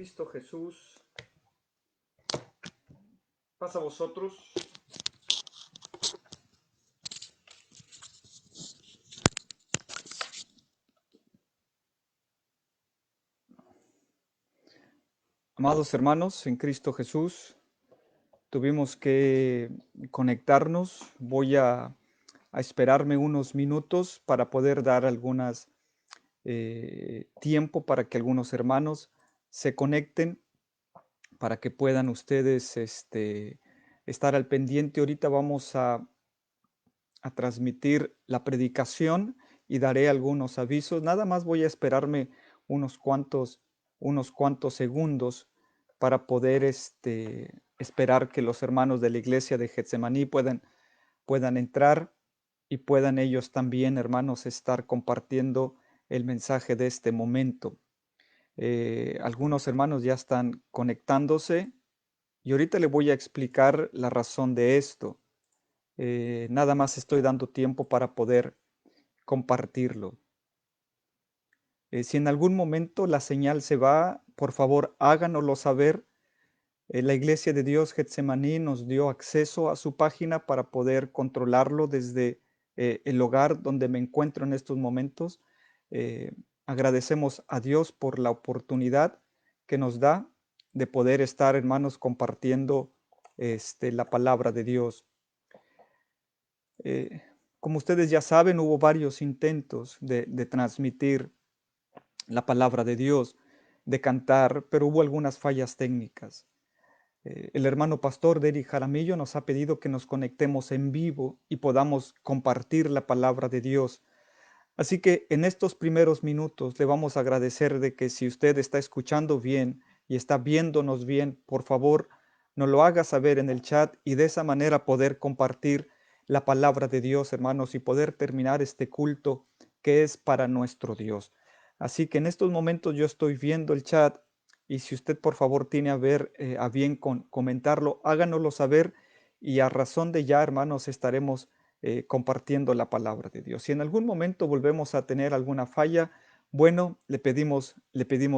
Cristo Jesús, paz a vosotros. Amados hermanos, en Cristo Jesús, tuvimos que conectarnos. Voy a esperarme unos minutos para poder dar algunas tiempo para que algunos hermanos se conecten, para que puedan ustedes estar al pendiente. Ahorita vamos a transmitir la predicación y daré algunos avisos. Nada más voy a esperarme unos cuantos, unos cuantos segundos para poder esperar que los hermanos de la iglesia de Getsemaní puedan entrar y puedan ellos también, hermanos, estar compartiendo el mensaje de este momento. Algunos hermanos ya están conectándose y ahorita le voy a explicar la razón de esto. Nada más estoy dando tiempo para poder compartirlo. Si en algún momento la señal se va, por favor háganoslo saber. La Iglesia de Dios Getsemaní nos dio acceso a su página para poder controlarlo desde el hogar donde me encuentro en estos momentos. Agradecemos a Dios por la oportunidad que nos da de poder estar, hermanos, compartiendo la palabra de Dios. Como ustedes ya saben, hubo varios intentos de transmitir la palabra de Dios, de cantar, pero hubo algunas fallas técnicas. El hermano pastor Derek Jaramillo nos ha pedido que nos conectemos en vivo y podamos compartir la palabra de Dios. Así que en estos primeros minutos le vamos a agradecer de que si usted está escuchando bien y está viéndonos bien, por favor, nos lo haga saber en el chat y de esa manera poder compartir la palabra de Dios, hermanos, y poder terminar este culto que es para nuestro Dios. Así que en estos momentos yo estoy viendo el chat y si usted por favor tiene a bien comentarlo, háganoslo saber y a razón de ya, hermanos, estaremos compartiendo la palabra de Dios. Si en algún momento volvemos a tener alguna falla, bueno, le pedimos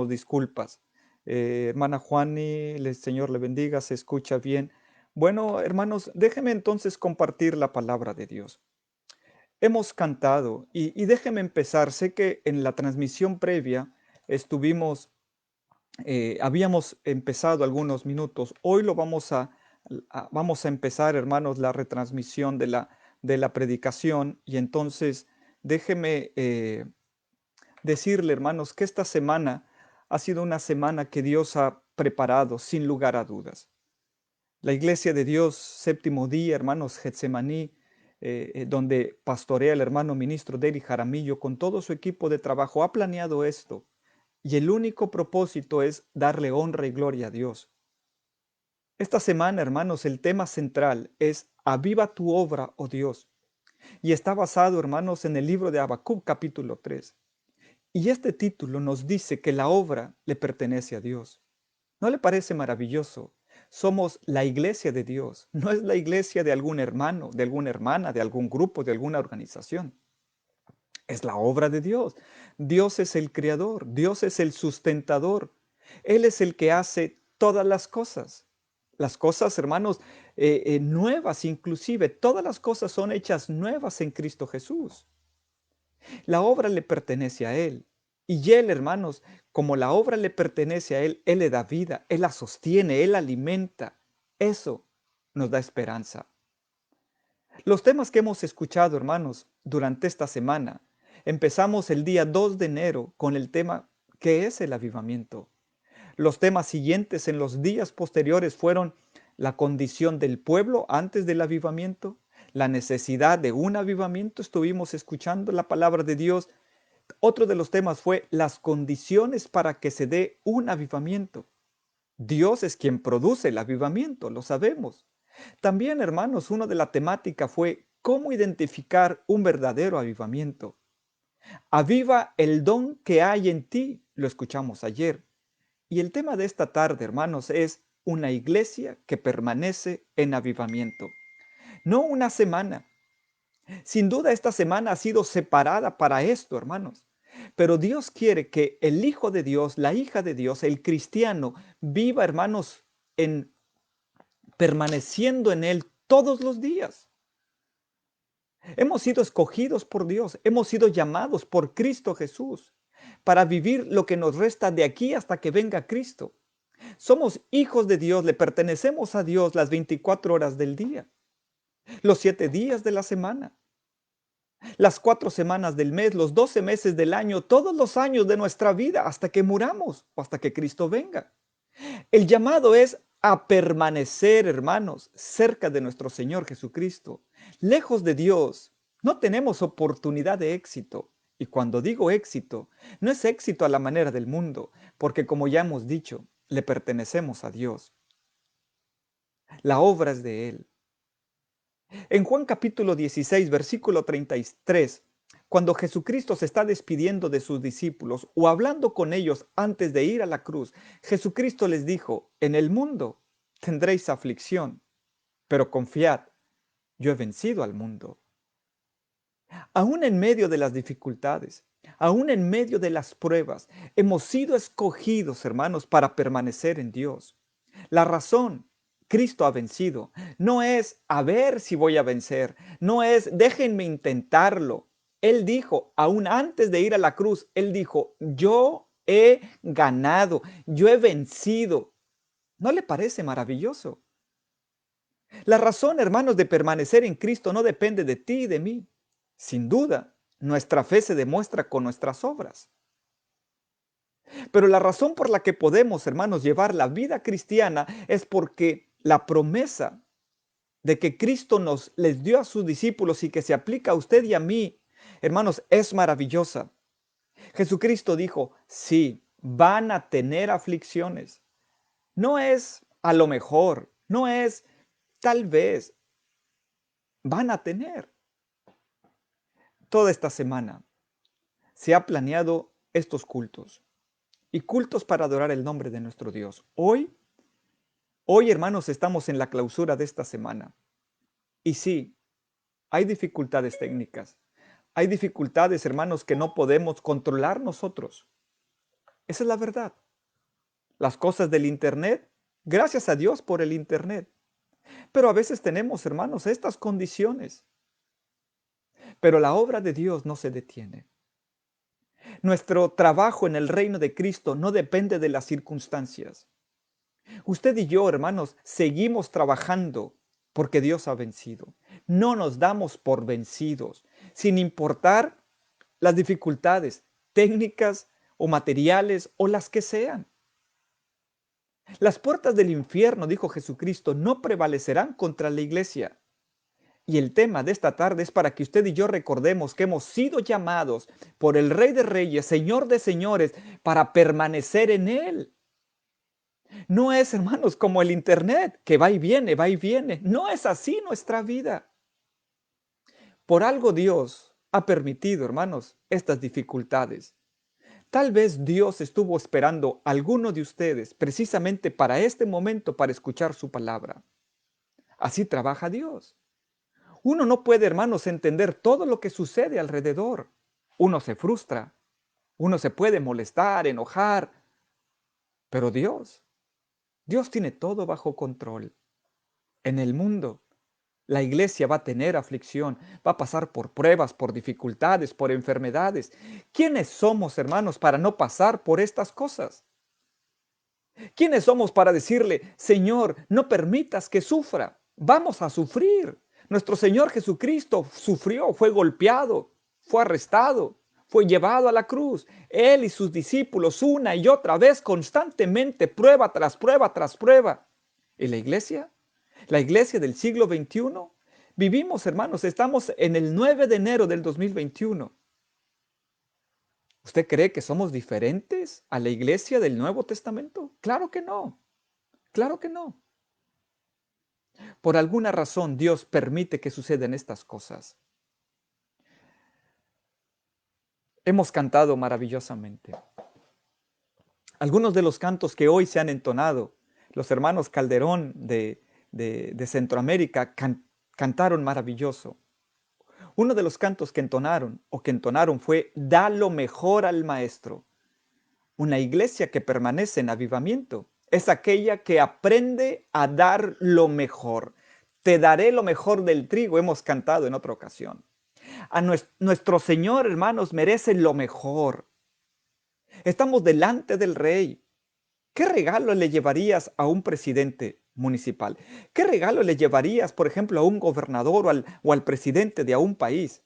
disculpas. Hermana Juani, el Señor le bendiga, se escucha bien. Bueno, hermanos, déjenme entonces compartir la palabra de Dios. Hemos cantado y déjenme empezar. Sé que en la transmisión previa habíamos empezado algunos minutos. Hoy lo vamos a empezar, hermanos, la retransmisión de la predicación. Y entonces déjeme decirle, hermanos, que esta semana ha sido una semana que Dios ha preparado sin lugar a dudas. La Iglesia de Dios, séptimo día, hermanos, Getsemaní, donde pastorea el hermano ministro Derek Jaramillo con todo su equipo de trabajo, ha planeado esto. Y el único propósito es darle honra y gloria a Dios. Esta semana, hermanos, el tema central es Aviva tu obra, oh Dios. Y está basado, hermanos, en el libro de Habacuc, capítulo 3. Y este título nos dice que la obra le pertenece a Dios. ¿No le parece maravilloso? Somos la iglesia de Dios. No es la iglesia de algún hermano, de alguna hermana, de algún grupo, de alguna organización. Es la obra de Dios. Dios es el creador, Dios es el sustentador. Él es el que hace todas las cosas. Las cosas, hermanos, nuevas inclusive. Todas las cosas son hechas nuevas en Cristo Jesús. La obra le pertenece a Él. Y Él, hermanos, como la obra le pertenece a Él le da vida, Él la sostiene, Él la alimenta. Eso nos da esperanza. Los temas que hemos escuchado, hermanos, durante esta semana, empezamos el día 2 de enero con el tema ¿qué es el avivamiento? Los temas siguientes en los días posteriores fueron la condición del pueblo antes del avivamiento, la necesidad de un avivamiento, estuvimos escuchando la palabra de Dios. Otro de los temas fue las condiciones para que se dé un avivamiento. Dios es quien produce el avivamiento, lo sabemos. También, hermanos, una de la temática fue cómo identificar un verdadero avivamiento. Aviva el don que hay en ti, lo escuchamos ayer. Y el tema de esta tarde, hermanos, es una iglesia que permanece en avivamiento. No una semana. Sin duda esta semana ha sido separada para esto, hermanos. Pero Dios quiere que el hijo de Dios, la hija de Dios, el cristiano, viva, hermanos, en permaneciendo en Él todos los días. Hemos sido escogidos por Dios, hemos sido llamados por Cristo Jesús para vivir lo que nos resta de aquí hasta que venga Cristo. Somos hijos de Dios, le pertenecemos a Dios las 24 horas del día, los 7 días de la semana, las 4 semanas del mes, los 12 meses del año, todos los años de nuestra vida hasta que muramos o hasta que Cristo venga. El llamado es a permanecer, hermanos, cerca de nuestro Señor Jesucristo. Lejos de Dios, no tenemos oportunidad de éxito. Y cuando digo éxito, no es éxito a la manera del mundo, porque como ya hemos dicho, le pertenecemos a Dios. La obra es de Él. En Juan capítulo 16, versículo 33, cuando Jesucristo se está despidiendo de sus discípulos o hablando con ellos antes de ir a la cruz, Jesucristo les dijo, en el mundo tendréis aflicción, pero confiad, yo he vencido al mundo. Aún en medio de las dificultades, aún en medio de las pruebas, hemos sido escogidos, hermanos, para permanecer en Dios. La razón, Cristo ha vencido. No es a ver si voy a vencer, no es déjenme intentarlo. Él dijo, aún antes de ir a la cruz, Él dijo, yo he ganado, yo he vencido. ¿No le parece maravilloso? La razón, hermanos, de permanecer en Cristo no depende de ti y de mí. Sin duda, nuestra fe se demuestra con nuestras obras. Pero la razón por la que podemos, hermanos, llevar la vida cristiana es porque la promesa de que Cristo nos les dio a sus discípulos y que se aplica a usted y a mí, hermanos, es maravillosa. Jesucristo dijo, sí, van a tener aflicciones. No es a lo mejor, no es tal vez, van a tener. Toda esta semana se ha planeado estos cultos y cultos para adorar el nombre de nuestro Dios. Hoy, hermanos, estamos en la clausura de esta semana. Y sí, hay dificultades técnicas. Hay dificultades, hermanos, que no podemos controlar nosotros. Esa es la verdad. Las cosas del Internet, gracias a Dios por el Internet. Pero a veces tenemos, hermanos, estas condiciones. Pero la obra de Dios no se detiene. Nuestro trabajo en el reino de Cristo no depende de las circunstancias. Usted y yo, hermanos, seguimos trabajando porque Dios ha vencido. No nos damos por vencidos, sin importar las dificultades técnicas o materiales o las que sean. Las puertas del infierno, dijo Jesucristo, no prevalecerán contra la iglesia. Y el tema de esta tarde es para que usted y yo recordemos que hemos sido llamados por el Rey de Reyes, Señor de Señores, para permanecer en Él. No es, hermanos, como el Internet, que va y viene, va y viene. No es así nuestra vida. Por algo Dios ha permitido, hermanos, estas dificultades. Tal vez Dios estuvo esperando a alguno de ustedes precisamente para este momento para escuchar su palabra. Así trabaja Dios. Uno no puede, hermanos, entender todo lo que sucede alrededor. Uno se frustra, uno se puede molestar, enojar, pero Dios tiene todo bajo control. En el mundo, la iglesia va a tener aflicción, va a pasar por pruebas, por dificultades, por enfermedades. ¿Quiénes somos, hermanos, para no pasar por estas cosas? ¿Quiénes somos para decirle, Señor, no permitas que sufra? Vamos a sufrir. Nuestro Señor Jesucristo sufrió, fue golpeado, fue arrestado, fue llevado a la cruz. Él y sus discípulos una y otra vez, constantemente, prueba tras prueba tras prueba. ¿Y la iglesia? La iglesia del siglo XXI. Vivimos, hermanos, estamos en el 9 de enero del 2021. ¿Usted cree que somos diferentes a la iglesia del Nuevo Testamento? Claro que no. Claro que no. Por alguna razón Dios permite que sucedan estas cosas. Hemos cantado maravillosamente. Algunos de los cantos que hoy se han entonado, los hermanos Calderón de Centroamérica cantaron maravilloso. Uno de los cantos que entonaron fue Da lo mejor al maestro. Una iglesia que permanece en avivamiento es aquella que aprende a dar lo mejor. Te daré lo mejor del trigo, hemos cantado en otra ocasión. Nuestro Señor, hermanos, merece lo mejor. Estamos delante del Rey. ¿Qué regalo le llevarías a un presidente municipal? ¿Qué regalo le llevarías, por ejemplo, a un gobernador o al presidente de un país?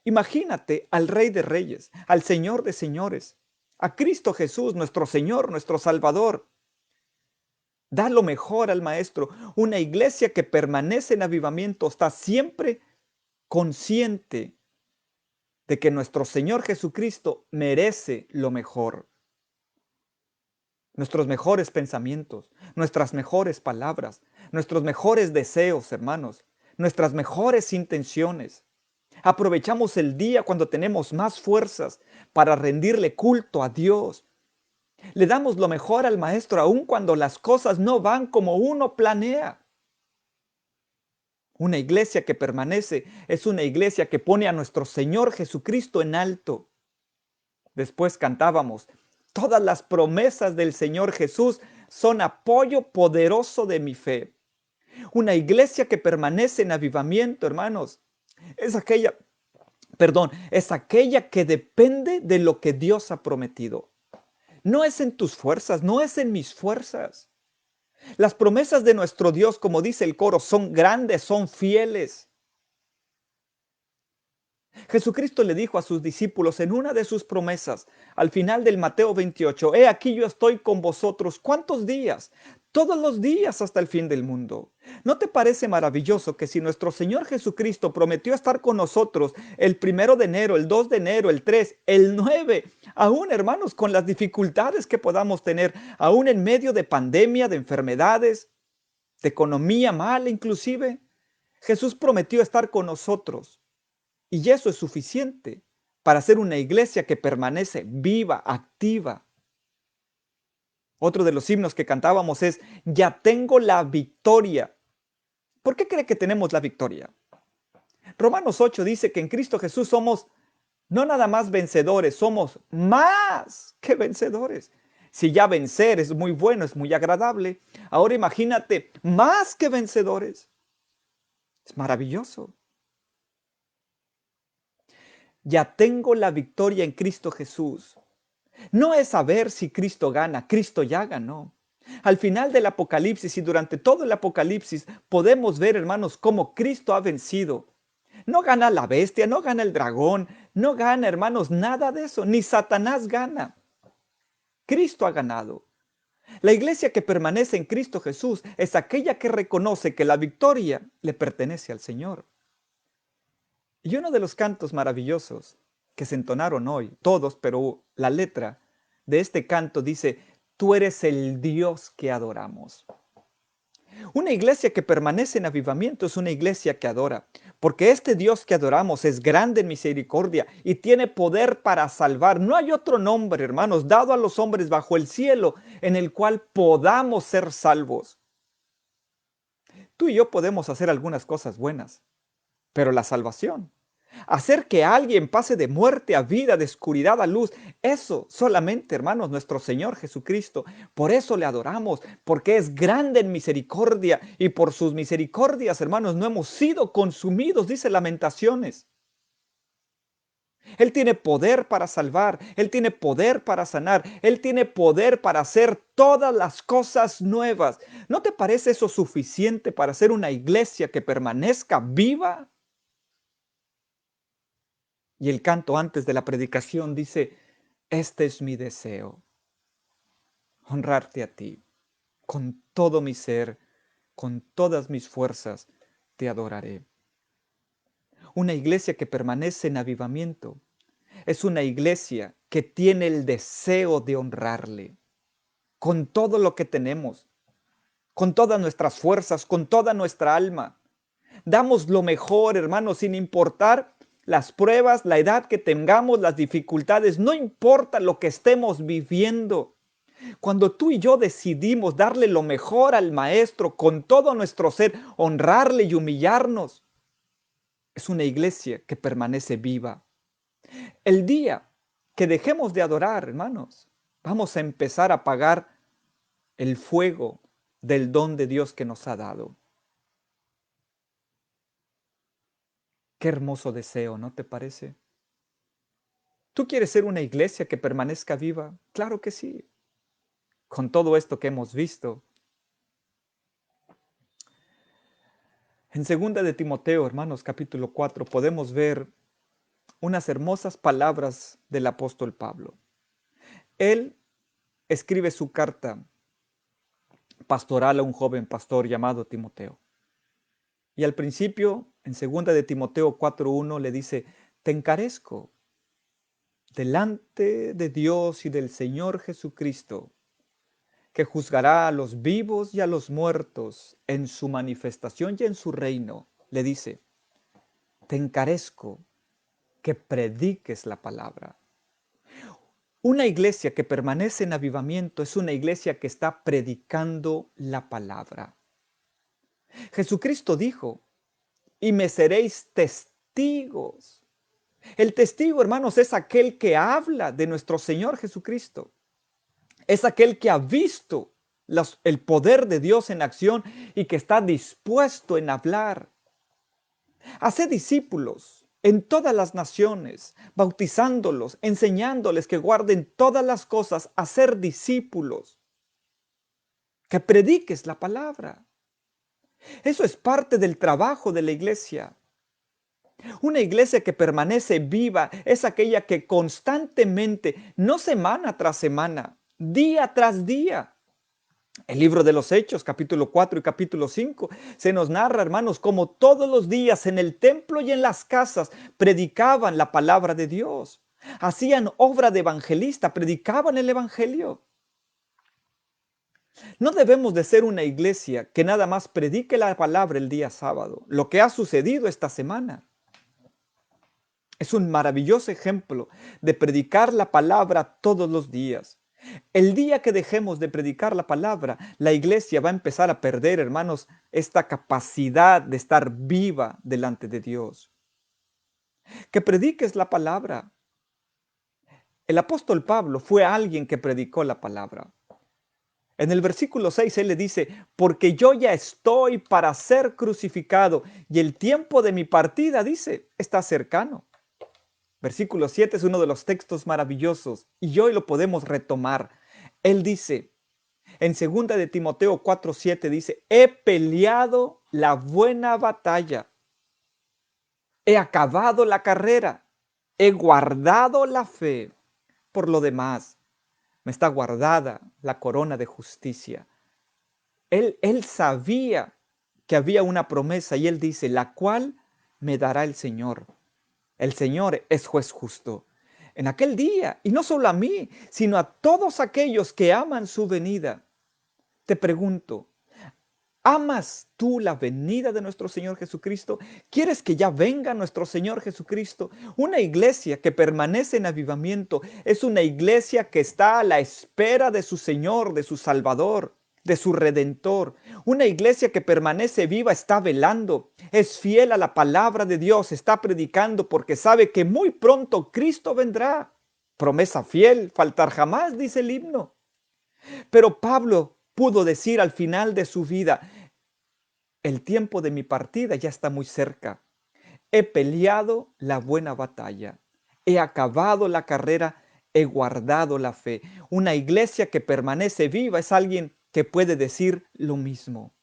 Imagínate al Rey de Reyes, al Señor de Señores, a Cristo Jesús, nuestro Señor, nuestro Salvador. Da lo mejor al Maestro. Una iglesia que permanece en avivamiento está siempre consciente de que nuestro Señor Jesucristo merece lo mejor. Nuestros mejores pensamientos, nuestras mejores palabras, nuestros mejores deseos, hermanos, nuestras mejores intenciones. Aprovechamos el día cuando tenemos más fuerzas para rendirle culto a Dios. Le damos lo mejor al Maestro aun cuando las cosas no van como uno planea. Una iglesia que permanece es una iglesia que pone a nuestro Señor Jesucristo en alto. Después cantábamos, todas las promesas del Señor Jesús son apoyo poderoso de mi fe. Una iglesia que permanece en avivamiento, hermanos, es aquella que depende de lo que Dios ha prometido. No es en tus fuerzas, no es en mis fuerzas. Las promesas de nuestro Dios, como dice el coro, son grandes, son fieles. Jesucristo le dijo a sus discípulos en una de sus promesas, al final del Mateo 28, he aquí yo estoy con vosotros, ¿cuántos días? Todos los días hasta el fin del mundo. ¿No te parece maravilloso que si nuestro Señor Jesucristo prometió estar con nosotros el 1 de enero, el 2 de enero, el 3, el 9, aún hermanos, con las dificultades que podamos tener, aún en medio de pandemia, de enfermedades, de economía mala inclusive, Jesús prometió estar con nosotros? Y eso es suficiente para ser una iglesia que permanece viva, activa. Otro de los himnos que cantábamos es, ya tengo la victoria. ¿Por qué cree que tenemos la victoria? Romanos 8 dice que en Cristo Jesús somos no nada más vencedores, somos más que vencedores. Si ya vencer es muy bueno, es muy agradable, ahora imagínate, más que vencedores. Es maravilloso. Ya tengo la victoria en Cristo Jesús. No es saber si Cristo gana, Cristo ya ganó. Al final del Apocalipsis y durante todo el Apocalipsis podemos ver, hermanos, cómo Cristo ha vencido. No gana la bestia, no gana el dragón, no gana, hermanos, nada de eso, ni Satanás gana. Cristo ha ganado. La iglesia que permanece en Cristo Jesús es aquella que reconoce que la victoria le pertenece al Señor. Y uno de los cantos maravillosos que se entonaron hoy, todos, pero la letra de este canto dice, tú eres el Dios que adoramos. Una iglesia que permanece en avivamiento es una iglesia que adora, porque este Dios que adoramos es grande en misericordia y tiene poder para salvar. No hay otro nombre, hermanos, dado a los hombres bajo el cielo en el cual podamos ser salvos. Tú y yo podemos hacer algunas cosas buenas, pero la salvación, hacer que alguien pase de muerte a vida, de oscuridad a luz, eso solamente, hermanos, nuestro Señor Jesucristo. Por eso le adoramos, porque es grande en misericordia y por sus misericordias, hermanos, no hemos sido consumidos, dice Lamentaciones. Él tiene poder para salvar, Él tiene poder para sanar, Él tiene poder para hacer todas las cosas nuevas. ¿No te parece eso suficiente para ser una iglesia que permanezca viva? Y el canto antes de la predicación dice, este es mi deseo, honrarte a ti. Con todo mi ser, con todas mis fuerzas, te adoraré. Una iglesia que permanece en avivamiento es una iglesia que tiene el deseo de honrarle con todo lo que tenemos, con todas nuestras fuerzas, con toda nuestra alma. Damos lo mejor, hermanos, sin importar las pruebas, la edad que tengamos, las dificultades, no importa lo que estemos viviendo. Cuando tú y yo decidimos darle lo mejor al Maestro con todo nuestro ser, honrarle y humillarnos, es una iglesia que permanece viva. El día que dejemos de adorar, hermanos, vamos a empezar a apagar el fuego del don de Dios que nos ha dado. Qué hermoso deseo, ¿no te parece? ¿Tú quieres ser una iglesia que permanezca viva? Claro que sí. Con todo esto que hemos visto. En 2 de Timoteo, hermanos, capítulo 4, podemos ver unas hermosas palabras del apóstol Pablo. Él escribe su carta pastoral a un joven pastor llamado Timoteo. Y al principio, en 2 de Timoteo 4:1, le dice, te encarezco delante de Dios y del Señor Jesucristo, que juzgará a los vivos y a los muertos en su manifestación y en su reino. Le dice, te encarezco que prediques la palabra. Una iglesia que permanece en avivamiento es una iglesia que está predicando la palabra. Jesucristo dijo, y me seréis testigos. El testigo, hermanos, es aquel que habla de nuestro Señor Jesucristo. Es aquel que ha visto el poder de Dios en acción y que está dispuesto en hablar. Haced discípulos en todas las naciones, bautizándolos, enseñándoles que guarden todas las cosas, a ser discípulos, que prediques la palabra. Eso es parte del trabajo de la iglesia. Una iglesia que permanece viva es aquella que constantemente, no semana tras semana, día tras día. El libro de los Hechos, capítulo 4 y capítulo 5, se nos narra, hermanos, como todos los días en el templo y en las casas predicaban la palabra de Dios. Hacían obra de evangelista, predicaban el evangelio. No debemos de ser una iglesia que nada más predique la palabra el día sábado, lo que ha sucedido esta semana. Es un maravilloso ejemplo de predicar la palabra todos los días. El día que dejemos de predicar la palabra, la iglesia va a empezar a perder, hermanos, esta capacidad de estar viva delante de Dios. Que prediques la palabra. El apóstol Pablo fue alguien que predicó la palabra. En el versículo 6 él le dice, porque yo ya estoy para ser crucificado y el tiempo de mi partida, dice, está cercano. Versículo 7 es uno de los textos maravillosos y hoy lo podemos retomar. Él dice, en 2 de Timoteo 4:7 dice, he peleado la buena batalla, he acabado la carrera, he guardado la fe. Por lo demás, me está guardada la corona de justicia. Él sabía que había una promesa y él dice, la cual me dará el Señor. El Señor es juez justo. En aquel día, y no solo a mí, sino a todos aquellos que aman su venida. Te pregunto, ¿amas tú la venida de nuestro Señor Jesucristo? ¿Quieres que ya venga nuestro Señor Jesucristo? Una iglesia que permanece en avivamiento es una iglesia que está a la espera de su Señor, de su Salvador, de su Redentor. Una iglesia que permanece viva está velando, es fiel a la palabra de Dios, está predicando porque sabe que muy pronto Cristo vendrá. Promesa fiel, faltar jamás, dice el himno. Pero Pablo pudo decir al final de su vida, el tiempo de mi partida ya está muy cerca. He peleado la buena batalla, he acabado la carrera, he guardado la fe. Una iglesia que permanece viva es alguien que puede decir lo mismo.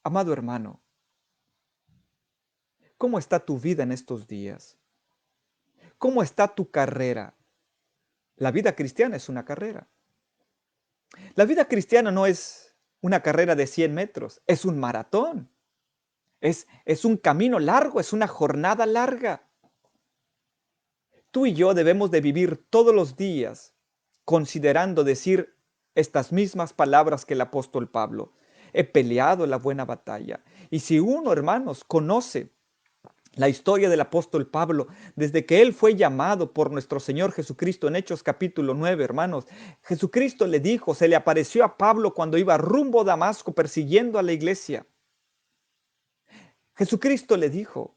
Amado hermano, ¿cómo está tu vida en estos días? ¿Cómo está tu carrera? La vida cristiana es una carrera. La vida cristiana no es una carrera de 100 metros, es un maratón. Es un camino largo, es una jornada larga. Tú y yo debemos de vivir todos los días considerando decir estas mismas palabras que el apóstol Pablo. He peleado la buena batalla. Y si uno, hermanos, conoce la historia del apóstol Pablo, desde que él fue llamado por nuestro Señor Jesucristo en Hechos capítulo 9, hermanos, Jesucristo le dijo, se le apareció a Pablo cuando iba rumbo a Damasco persiguiendo a la iglesia. Jesucristo le dijo,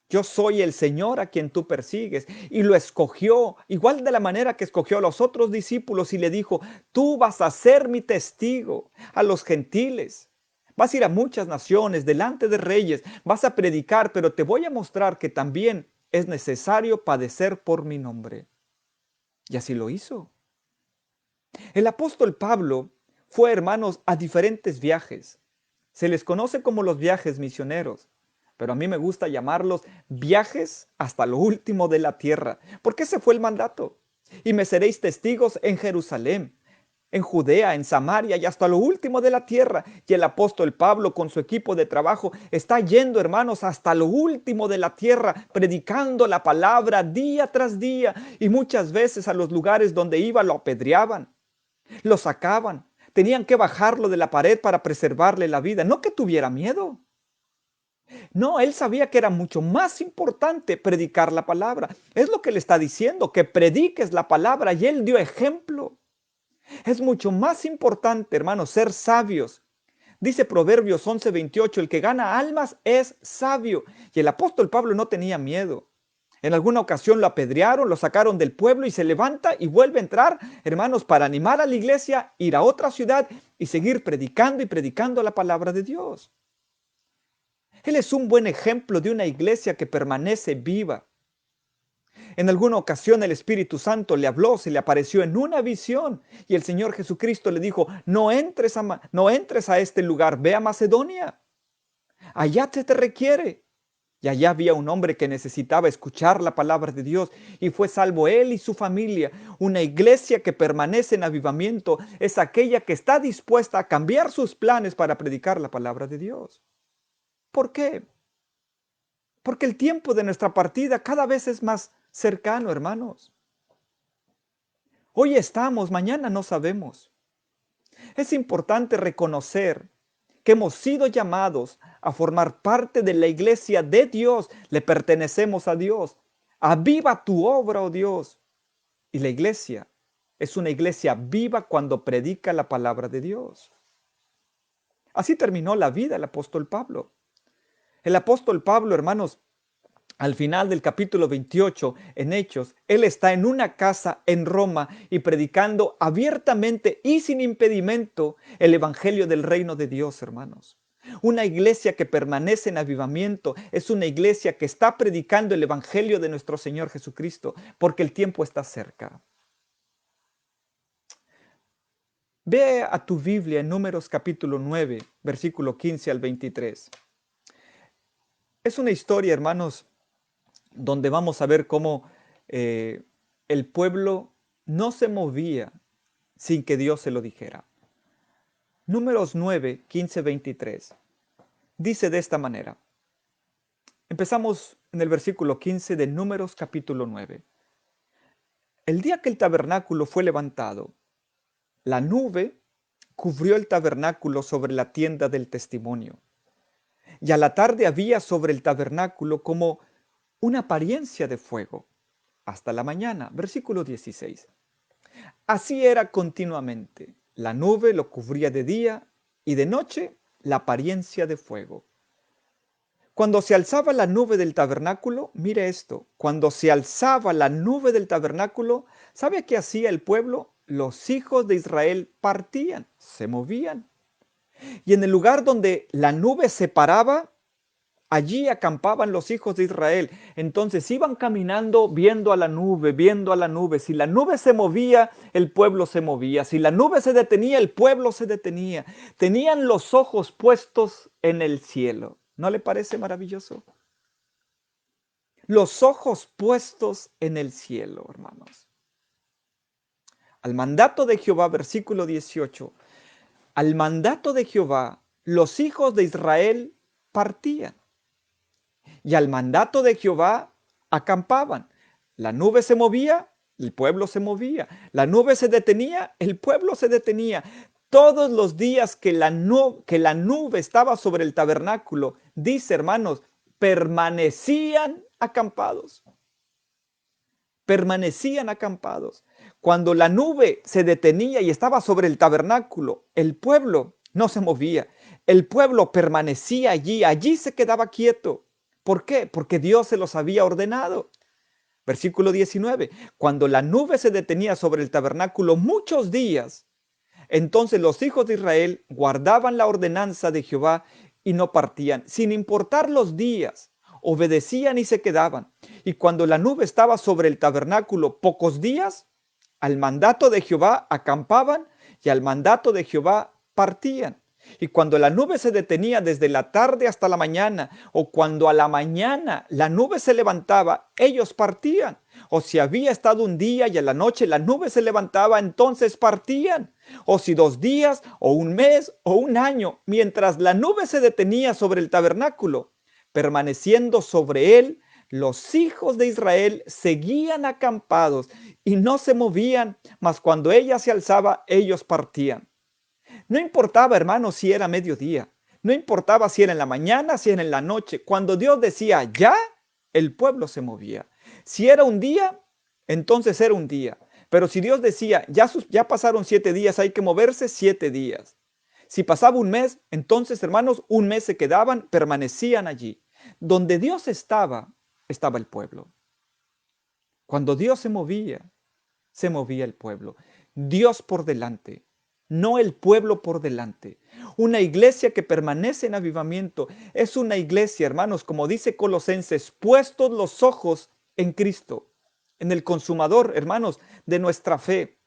Yo soy el Señor a quien tú persigues. Y lo escogió, igual de la manera que escogió a los otros discípulos y le dijo, tú vas a ser mi testigo a los gentiles. Vas a ir a muchas naciones, delante de reyes, vas a predicar, pero te voy a mostrar que también es necesario padecer por mi nombre. Y así lo hizo. El apóstol Pablo fue, hermanos, a diferentes viajes. Se les conoce como los viajes misioneros, pero a mí me gusta llamarlos viajes hasta lo último de la tierra, porque ese fue el mandato. Y me seréis testigos en Jerusalén, en Judea, en Samaria y hasta lo último de la tierra. Y el apóstol Pablo con su equipo de trabajo está yendo, hermanos, hasta lo último de la tierra, predicando la palabra día tras día. Y muchas veces a los lugares donde iba lo apedreaban, lo sacaban, tenían que bajarlo de la pared para preservarle la vida. No que tuviera miedo. No, él sabía que era mucho más importante predicar la palabra. Es lo que le está diciendo, que prediques la palabra, y él dio ejemplo. Es mucho más importante, hermanos, ser sabios. Dice Proverbios 11:28, el que gana almas es sabio. Y el apóstol Pablo no tenía miedo. En alguna ocasión lo apedrearon, lo sacaron del pueblo y se levanta y vuelve a entrar, hermanos, para animar a la iglesia, ir a otra ciudad y seguir predicando y predicando la palabra de Dios. Él es un buen ejemplo de una iglesia que permanece viva. En alguna ocasión el Espíritu Santo le habló, se le apareció en una visión y el Señor Jesucristo le dijo, no entres a este lugar, ve a Macedonia, allá te requiere. Y allá había un hombre que necesitaba escuchar la palabra de Dios y fue salvo él y su familia. Una iglesia que permanece en avivamiento es aquella que está dispuesta a cambiar sus planes para predicar la palabra de Dios. ¿Por qué? Porque el tiempo de nuestra partida cada vez es más cercano, hermanos. Hoy estamos, mañana no sabemos. Es importante reconocer que hemos sido llamados a formar parte de la iglesia de Dios. Le pertenecemos a Dios. Aviva tu obra, oh Dios. Y la iglesia es una iglesia viva cuando predica la palabra de Dios. Así terminó la vida del apóstol Pablo. El apóstol Pablo, hermanos, al final del capítulo 28 en Hechos, él está en una casa en Roma y predicando abiertamente y sin impedimento el evangelio del reino de Dios, hermanos. Una iglesia que permanece en avivamiento es una iglesia que está predicando el evangelio de nuestro Señor Jesucristo, porque el tiempo está cerca. Ve a tu Biblia en Números capítulo 9, versículo 15 al 23. Es una historia, hermanos, donde vamos a ver cómo el pueblo no se movía sin que Dios se lo dijera. Números 9, 15, 23. Dice de esta manera. Empezamos en el versículo 15 de Números capítulo 9. El día que el tabernáculo fue levantado, la nube cubrió el tabernáculo sobre la tienda del testimonio. Y a la tarde había sobre el tabernáculo como una apariencia de fuego, hasta la mañana. Versículo 16. Así era continuamente. La nube lo cubría de día y de noche la apariencia de fuego. Cuando se alzaba la nube del tabernáculo, mire esto, cuando se alzaba la nube del tabernáculo, ¿sabe qué hacía el pueblo? Los hijos de Israel partían, se movían. Y en el lugar donde la nube se paraba, allí acampaban los hijos de Israel. Entonces iban caminando viendo a la nube, viendo a la nube. Si la nube se movía, el pueblo se movía. Si la nube se detenía, el pueblo se detenía. Tenían los ojos puestos en el cielo. ¿No le parece maravilloso? Los ojos puestos en el cielo, hermanos. Al mandato de Jehová, versículo 18. Al mandato de Jehová, los hijos de Israel partían. Y al mandato de Jehová acampaban. La nube se movía, el pueblo se movía. La nube se detenía, el pueblo se detenía. Todos los días que la nube estaba sobre el tabernáculo, dice, hermanos, permanecían acampados. Permanecían acampados. Cuando la nube se detenía y estaba sobre el tabernáculo, el pueblo no se movía. El pueblo permanecía allí, allí se quedaba quieto. ¿Por qué? Porque Dios se los había ordenado. Versículo 19. Cuando la nube se detenía sobre el tabernáculo muchos días, entonces los hijos de Israel guardaban la ordenanza de Jehová y no partían, sin importar los días, obedecían y se quedaban. Y cuando la nube estaba sobre el tabernáculo pocos días, al mandato de Jehová acampaban y al mandato de Jehová partían. Y cuando la nube se detenía desde la tarde hasta la mañana, o cuando a la mañana la nube se levantaba, ellos partían. O si había estado un día y a la noche la nube se levantaba, entonces partían. O si 2 días, o un mes, o un año, mientras la nube se detenía sobre el tabernáculo, permaneciendo sobre él, los hijos de Israel seguían acampados y no se movían, mas cuando ella se alzaba, ellos partían. No importaba, hermanos, si era mediodía, no importaba si era en la mañana, si era en la noche. Cuando Dios decía ya, el pueblo se movía. Si era un día, entonces era un día. Pero si Dios decía ya pasaron 7 días, hay que moverse 7 días. Si pasaba un mes, entonces, hermanos, un mes se quedaban, permanecían allí. Donde Dios estaba, estaba el pueblo. Cuando Dios se movía el pueblo. Dios por delante, no el pueblo por delante. Una iglesia que permanece en avivamiento es una iglesia, hermanos, como dice Colosenses, puestos los ojos en Cristo, en el consumador, hermanos, de nuestra fe.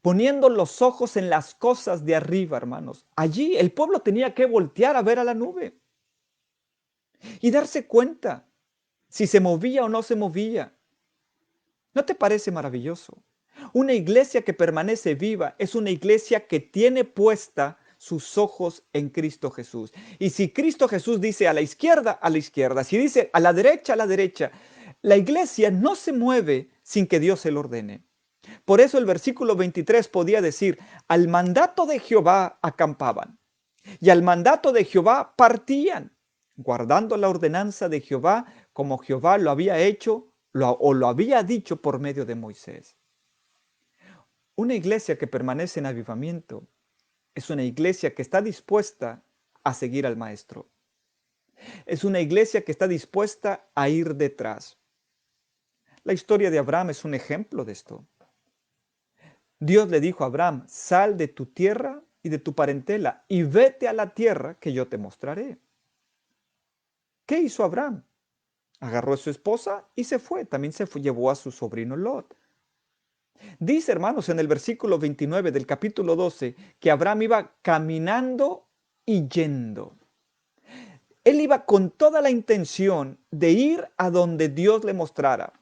Poniendo los ojos en las cosas de arriba, hermanos. Allí el pueblo tenía que voltear a ver a la nube y darse cuenta si se movía o no se movía. ¿No te parece maravilloso? Una iglesia que permanece viva es una iglesia que tiene puesta sus ojos en Cristo Jesús. Y si Cristo Jesús dice a la izquierda, a la izquierda. Si dice a la derecha, a la derecha. La iglesia no se mueve sin que Dios se lo ordene. Por eso el versículo 23 podía decir, al mandato de Jehová acampaban y al mandato de Jehová partían, guardando la ordenanza de Jehová como Jehová lo había hecho o lo había dicho por medio de Moisés. Una iglesia que permanece en avivamiento es una iglesia que está dispuesta a seguir al Maestro. Es una iglesia que está dispuesta a ir detrás. La historia de Abraham es un ejemplo de esto. Dios le dijo a Abraham, sal de tu tierra y de tu parentela y vete a la tierra que yo te mostraré. ¿Qué hizo Abraham? Agarró a su esposa y se fue. También llevó a su sobrino Lot. Dice, hermanos, en el versículo 29 del capítulo 12, que Abraham iba caminando y yendo. Él iba con toda la intención de ir a donde Dios le mostrara.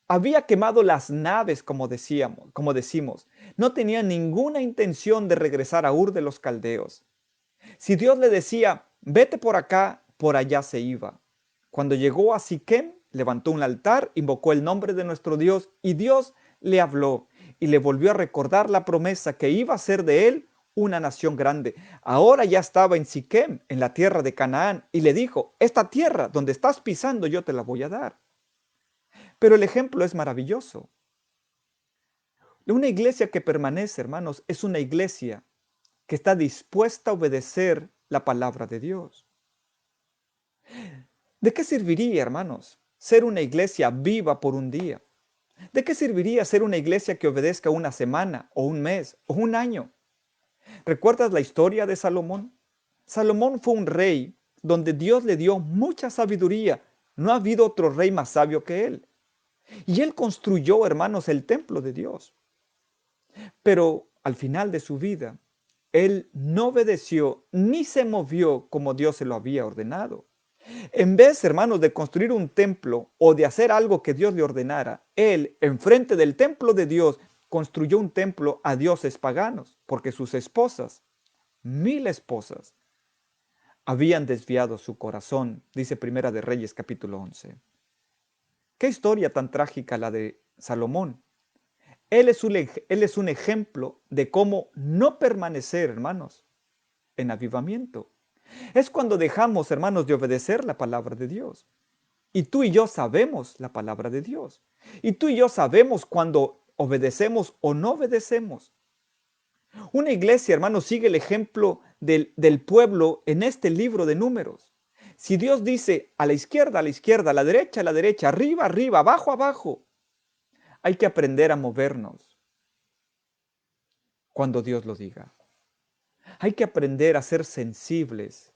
Había quemado las naves, como decimos. No tenía ninguna intención de regresar a Ur de los Caldeos. Si Dios le decía, vete por acá, por allá se iba. Cuando llegó a Siquem, levantó un altar, invocó el nombre de nuestro Dios y Dios le habló y le volvió a recordar la promesa que iba a ser de él una nación grande. Ahora ya estaba en Siquem, en la tierra de Canaán, y le dijo, esta tierra donde estás pisando yo te la voy a dar. Pero el ejemplo es maravilloso. Una iglesia que permanece, hermanos, es una iglesia que está dispuesta a obedecer la palabra de Dios. ¿De qué serviría, hermanos, ser una iglesia viva por un día? ¿De qué serviría ser una iglesia que obedezca una semana, o un mes, o un año? ¿Recuerdas la historia de Salomón? Salomón fue un rey donde Dios le dio mucha sabiduría. No ha habido otro rey más sabio que él. Y él construyó, hermanos, el templo de Dios. Pero al final de su vida, él no obedeció ni se movió como Dios se lo había ordenado. En vez, hermanos, de construir un templo o de hacer algo que Dios le ordenara, él, enfrente del templo de Dios, construyó un templo a dioses paganos, porque sus esposas, 1000 esposas, habían desviado su corazón, dice Primera de Reyes capítulo 11. Qué historia tan trágica la de Salomón. Él es un ejemplo de cómo no permanecer, hermanos, en avivamiento. Es cuando dejamos, hermanos, de obedecer la palabra de Dios. Y tú y yo sabemos la palabra de Dios. Y tú y yo sabemos cuando obedecemos o no obedecemos. Una iglesia, hermanos, sigue el ejemplo del pueblo en este libro de Números. Si Dios dice a la izquierda, a la derecha, arriba, arriba, abajo, abajo, hay que aprender a movernos cuando Dios lo diga. Hay que aprender a ser sensibles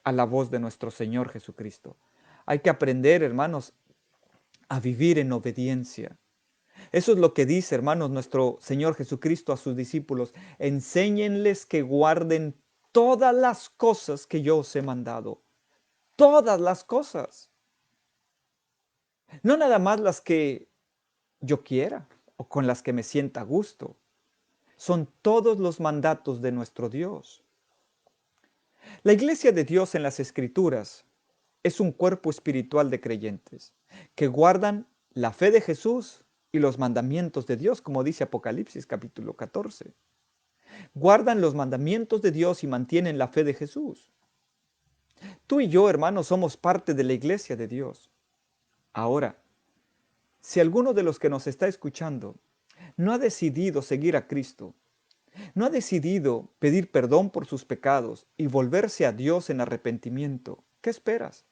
a la voz de nuestro Señor Jesucristo. Hay que aprender, hermanos, a vivir en obediencia. Eso es lo que dice, hermanos, nuestro Señor Jesucristo a sus discípulos. Enséñenles que guarden todas las cosas que yo os he mandado. Todas las cosas. No nada más las que yo quiera o con las que me sienta a gusto. Son todos los mandatos de nuestro Dios. La iglesia de Dios en las Escrituras es un cuerpo espiritual de creyentes que guardan la fe de Jesús y los mandamientos de Dios, como dice Apocalipsis capítulo 14. Guardan los mandamientos de Dios y mantienen la fe de Jesús. Tú y yo, hermanos, somos parte de la iglesia de Dios. Ahora, si alguno de los que nos está escuchando no ha decidido seguir a Cristo, no ha decidido pedir perdón por sus pecados y volverse a Dios en arrepentimiento, ¿qué esperas?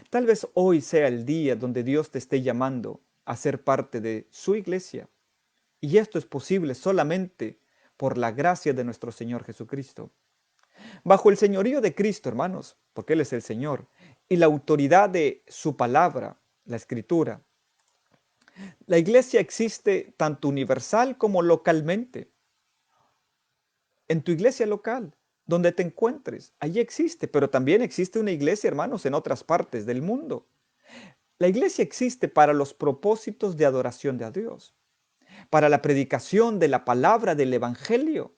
Tal vez hoy sea el día donde Dios te esté llamando a ser parte de su iglesia. Y esto es posible solamente por la gracia de nuestro Señor Jesucristo. Bajo el señorío de Cristo, hermanos, porque Él es el Señor, y la autoridad de su palabra, la Escritura, la iglesia existe tanto universal como localmente. En tu iglesia local, donde te encuentres, allí existe, pero también existe una iglesia, hermanos, en otras partes del mundo. La iglesia existe para los propósitos de adoración de a Dios, para la predicación de la palabra del Evangelio.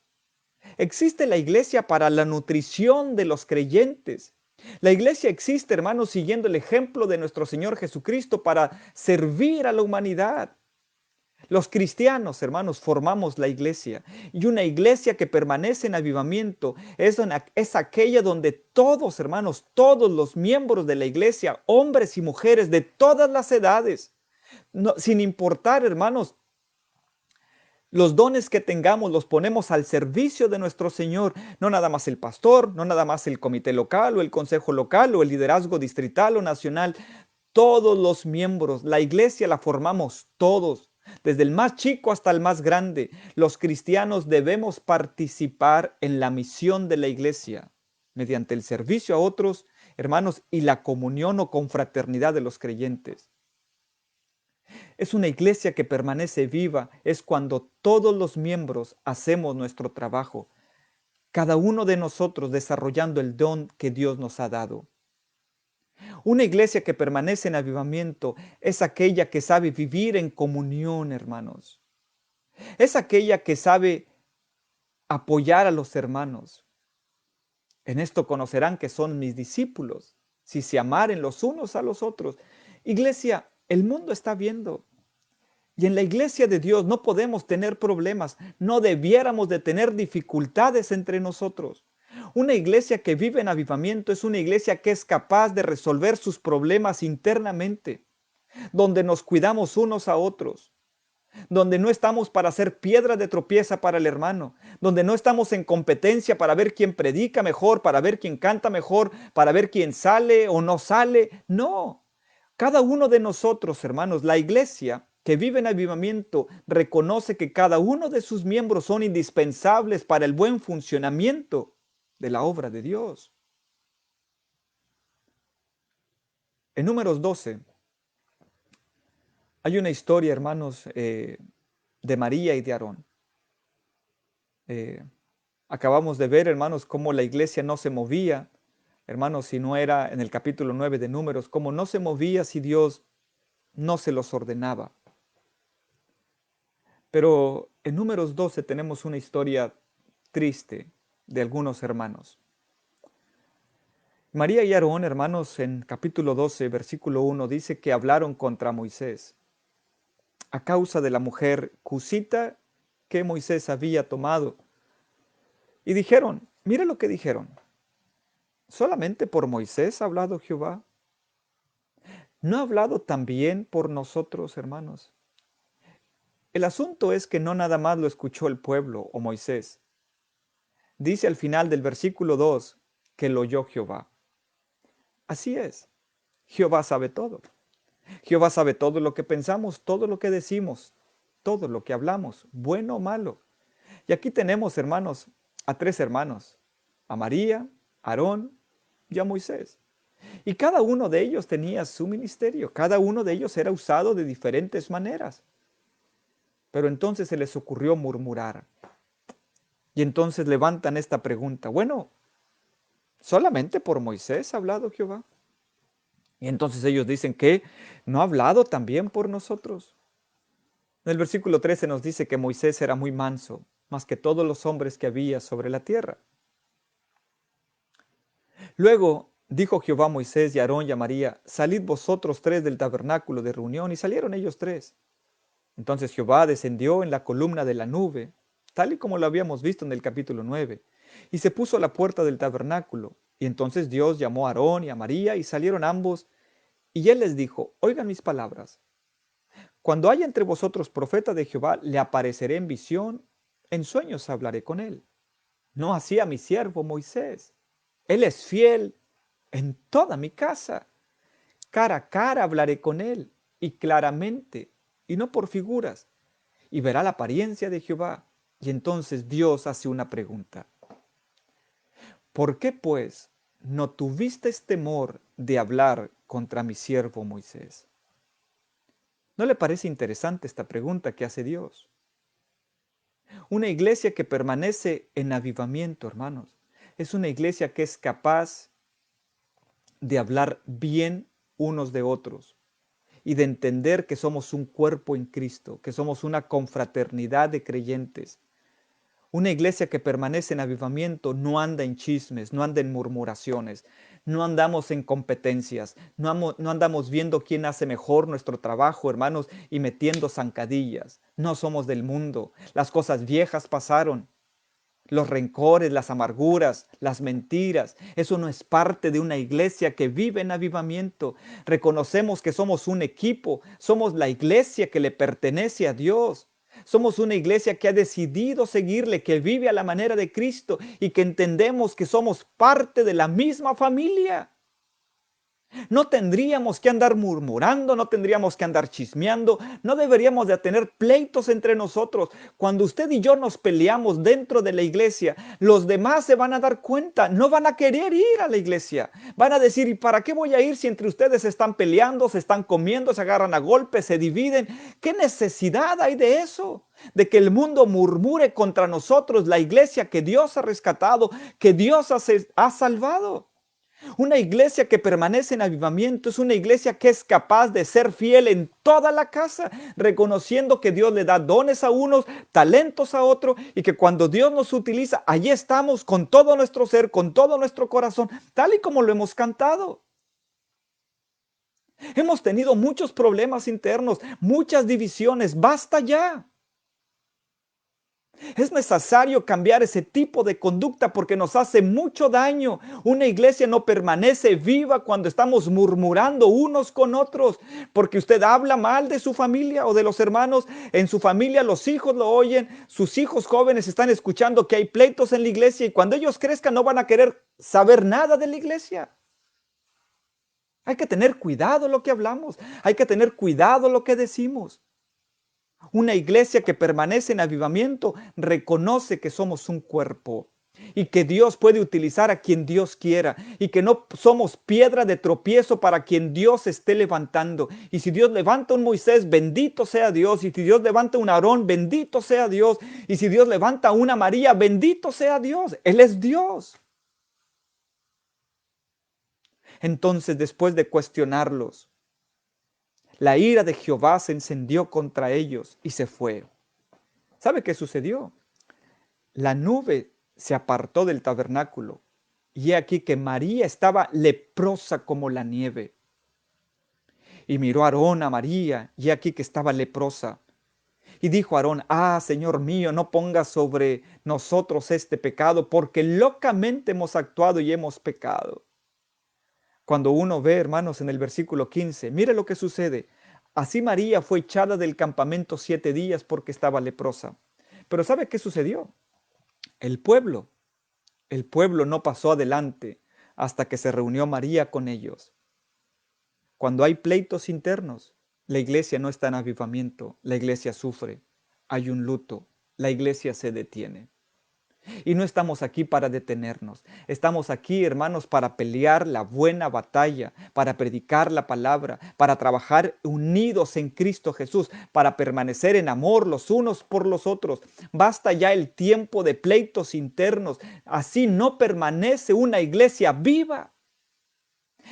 Existe la iglesia para la nutrición de los creyentes. La iglesia existe, hermanos, siguiendo el ejemplo de nuestro Señor Jesucristo para servir a la humanidad. Los cristianos, hermanos, formamos la iglesia. Y una iglesia que permanece en avivamiento es aquella donde todos, hermanos, todos los miembros de la iglesia, hombres y mujeres de todas las edades, sin importar, hermanos, los dones que tengamos los ponemos al servicio de nuestro Señor. No nada más el pastor, no nada más el comité local o el consejo local o el liderazgo distrital o nacional. Todos los miembros, la iglesia la formamos todos, desde el más chico hasta el más grande. Los cristianos debemos participar en la misión de la iglesia mediante el servicio a otros, hermanos, y la comunión o confraternidad de los creyentes. Es una iglesia que permanece viva, es cuando todos los miembros hacemos nuestro trabajo, cada uno de nosotros desarrollando el don que Dios nos ha dado. Una iglesia que permanece en avivamiento es aquella que sabe vivir en comunión, hermanos. Es aquella que sabe apoyar a los hermanos. En esto conocerán que son mis discípulos, si se amaren los unos a los otros. Iglesia, el mundo está viendo. Y en la iglesia de Dios no podemos tener problemas, no debiéramos de tener dificultades entre nosotros. Una iglesia que vive en avivamiento es una iglesia que es capaz de resolver sus problemas internamente, donde nos cuidamos unos a otros, donde no estamos para ser piedra de tropieza para el hermano, donde no estamos en competencia para ver quién predica mejor, para ver quién canta mejor, para ver quién sale o no sale. No, cada uno de nosotros, hermanos, la iglesia que vive en avivamiento reconoce que cada uno de sus miembros son indispensables para el buen funcionamiento de la obra de Dios. En Números 12 hay una historia, hermanos, de María y de Aarón. Eh, Acabamos de ver, hermanos, cómo la iglesia no se movía, hermanos, si no era en el capítulo 9 de Números, cómo no se movía si Dios no se los ordenaba. Pero en Números 12 tenemos una historia triste de algunos hermanos. María y Aarón, hermanos, en capítulo 12, versículo 1, dice que hablaron contra Moisés a causa de la mujer cusita que Moisés había tomado. Y dijeron, mire lo que dijeron, ¿solamente por Moisés ha hablado Jehová? ¿No ha hablado también por nosotros, hermanos? El asunto es que no nada más lo escuchó el pueblo o Moisés. Dice al final del versículo 2 que lo oyó Jehová. Así es. Jehová sabe todo. Jehová sabe todo lo que pensamos, todo lo que decimos, todo lo que hablamos, bueno o malo. Y aquí tenemos, hermanos, a tres hermanos, a María, a Aarón y a Moisés. Y cada uno de ellos tenía su ministerio, cada uno de ellos era usado de diferentes maneras. Pero entonces se les ocurrió murmurar. Y entonces levantan esta pregunta, bueno, ¿solamente por Moisés ha hablado Jehová? Y entonces ellos dicen que no ha hablado también por nosotros. En el versículo 13 nos dice que Moisés era muy manso, más que todos los hombres que había sobre la tierra. Luego dijo Jehová a Moisés y a Aarón y a María, salid vosotros tres del tabernáculo de reunión, y salieron ellos tres. Entonces Jehová descendió en la columna de la nube, tal y como lo habíamos visto en el capítulo 9, y se puso a la puerta del tabernáculo. Y entonces Dios llamó a Aarón y a María, y salieron ambos, y él les dijo, oigan mis palabras. Cuando haya entre vosotros profeta de Jehová, le apareceré en visión, en sueños hablaré con él. No así a mi siervo Moisés. Él es fiel en toda mi casa. Cara a cara hablaré con él, y claramente, y no por figuras, y verá la apariencia de Jehová. Y entonces Dios hace una pregunta. ¿Por qué pues no tuvisteis temor de hablar contra mi siervo Moisés? ¿No le parece interesante esta pregunta que hace Dios? Una iglesia que permanece en avivamiento, hermanos, es una iglesia que es capaz de hablar bien unos de otros y de entender que somos un cuerpo en Cristo, que somos una confraternidad de creyentes. Una iglesia que permanece en avivamiento no anda en chismes, no anda en murmuraciones, no andamos en competencias, no andamos viendo quién hace mejor nuestro trabajo, hermanos, y metiendo zancadillas. No somos del mundo. Las cosas viejas pasaron. Los rencores, las amarguras, las mentiras, eso no es parte de una iglesia que vive en avivamiento. Reconocemos que somos un equipo, somos la iglesia que le pertenece a Dios. Somos una iglesia que ha decidido seguirle, que vive a la manera de Cristo y que entendemos que somos parte de la misma familia. No tendríamos que andar murmurando, no tendríamos que andar chismeando, no deberíamos de tener pleitos entre nosotros. Cuando usted y yo nos peleamos dentro de la iglesia, los demás se van a dar cuenta, no van a querer ir a la iglesia. Van a decir, ¿y para qué voy a ir si entre ustedes se están peleando, se están comiendo, se agarran a golpes, se dividen? ¿Qué necesidad hay de eso? De que el mundo murmure contra nosotros, la iglesia que Dios ha rescatado, que Dios ha salvado. Una iglesia que permanece en avivamiento es una iglesia que es capaz de ser fiel en toda la casa, reconociendo que Dios le da dones a unos, talentos a otros, y que cuando Dios nos utiliza, allí estamos con todo nuestro ser, con todo nuestro corazón, tal y como lo hemos cantado. Hemos tenido muchos problemas internos, muchas divisiones, basta ya. Es necesario cambiar ese tipo de conducta porque nos hace mucho daño. Una iglesia no permanece viva cuando estamos murmurando unos con otros, porque usted habla mal de su familia o de los hermanos. En su familia los hijos lo oyen, sus hijos jóvenes están escuchando que hay pleitos en la iglesia y cuando ellos crezcan no van a querer saber nada de la iglesia. Hay que tener cuidado lo que hablamos, hay que tener cuidado lo que decimos. Una iglesia que permanece en avivamiento reconoce que somos un cuerpo y que Dios puede utilizar a quien Dios quiera y que no somos piedra de tropiezo para quien Dios esté levantando. Y si Dios levanta un Moisés, bendito sea Dios. Y si Dios levanta un Aarón, bendito sea Dios. Y si Dios levanta una María, bendito sea Dios. Él es Dios. Entonces, después de cuestionarlos, la ira de Jehová se encendió contra ellos y se fue. ¿Sabe qué sucedió? La nube se apartó del tabernáculo y he aquí que María estaba leprosa como la nieve. Y miró Aarón a María y he aquí que estaba leprosa. Y dijo Aarón, Señor mío, no pongas sobre nosotros este pecado, porque locamente hemos actuado y hemos pecado. Cuando uno ve, hermanos, en el versículo 15, mire lo que sucede. Así María fue echada del campamento 7 días porque estaba leprosa. Pero ¿sabe qué sucedió? El pueblo El pueblo no pasó adelante hasta que se reunió María con ellos. Cuando hay pleitos internos, la iglesia no está en avivamiento, la iglesia sufre, hay un luto, la iglesia se detiene. Y no estamos aquí para detenernos. Estamos aquí, hermanos, para pelear la buena batalla, para predicar la palabra, para trabajar unidos en Cristo Jesús, para permanecer en amor los unos por los otros. Basta ya el tiempo de pleitos internos. Así no permanece una iglesia viva.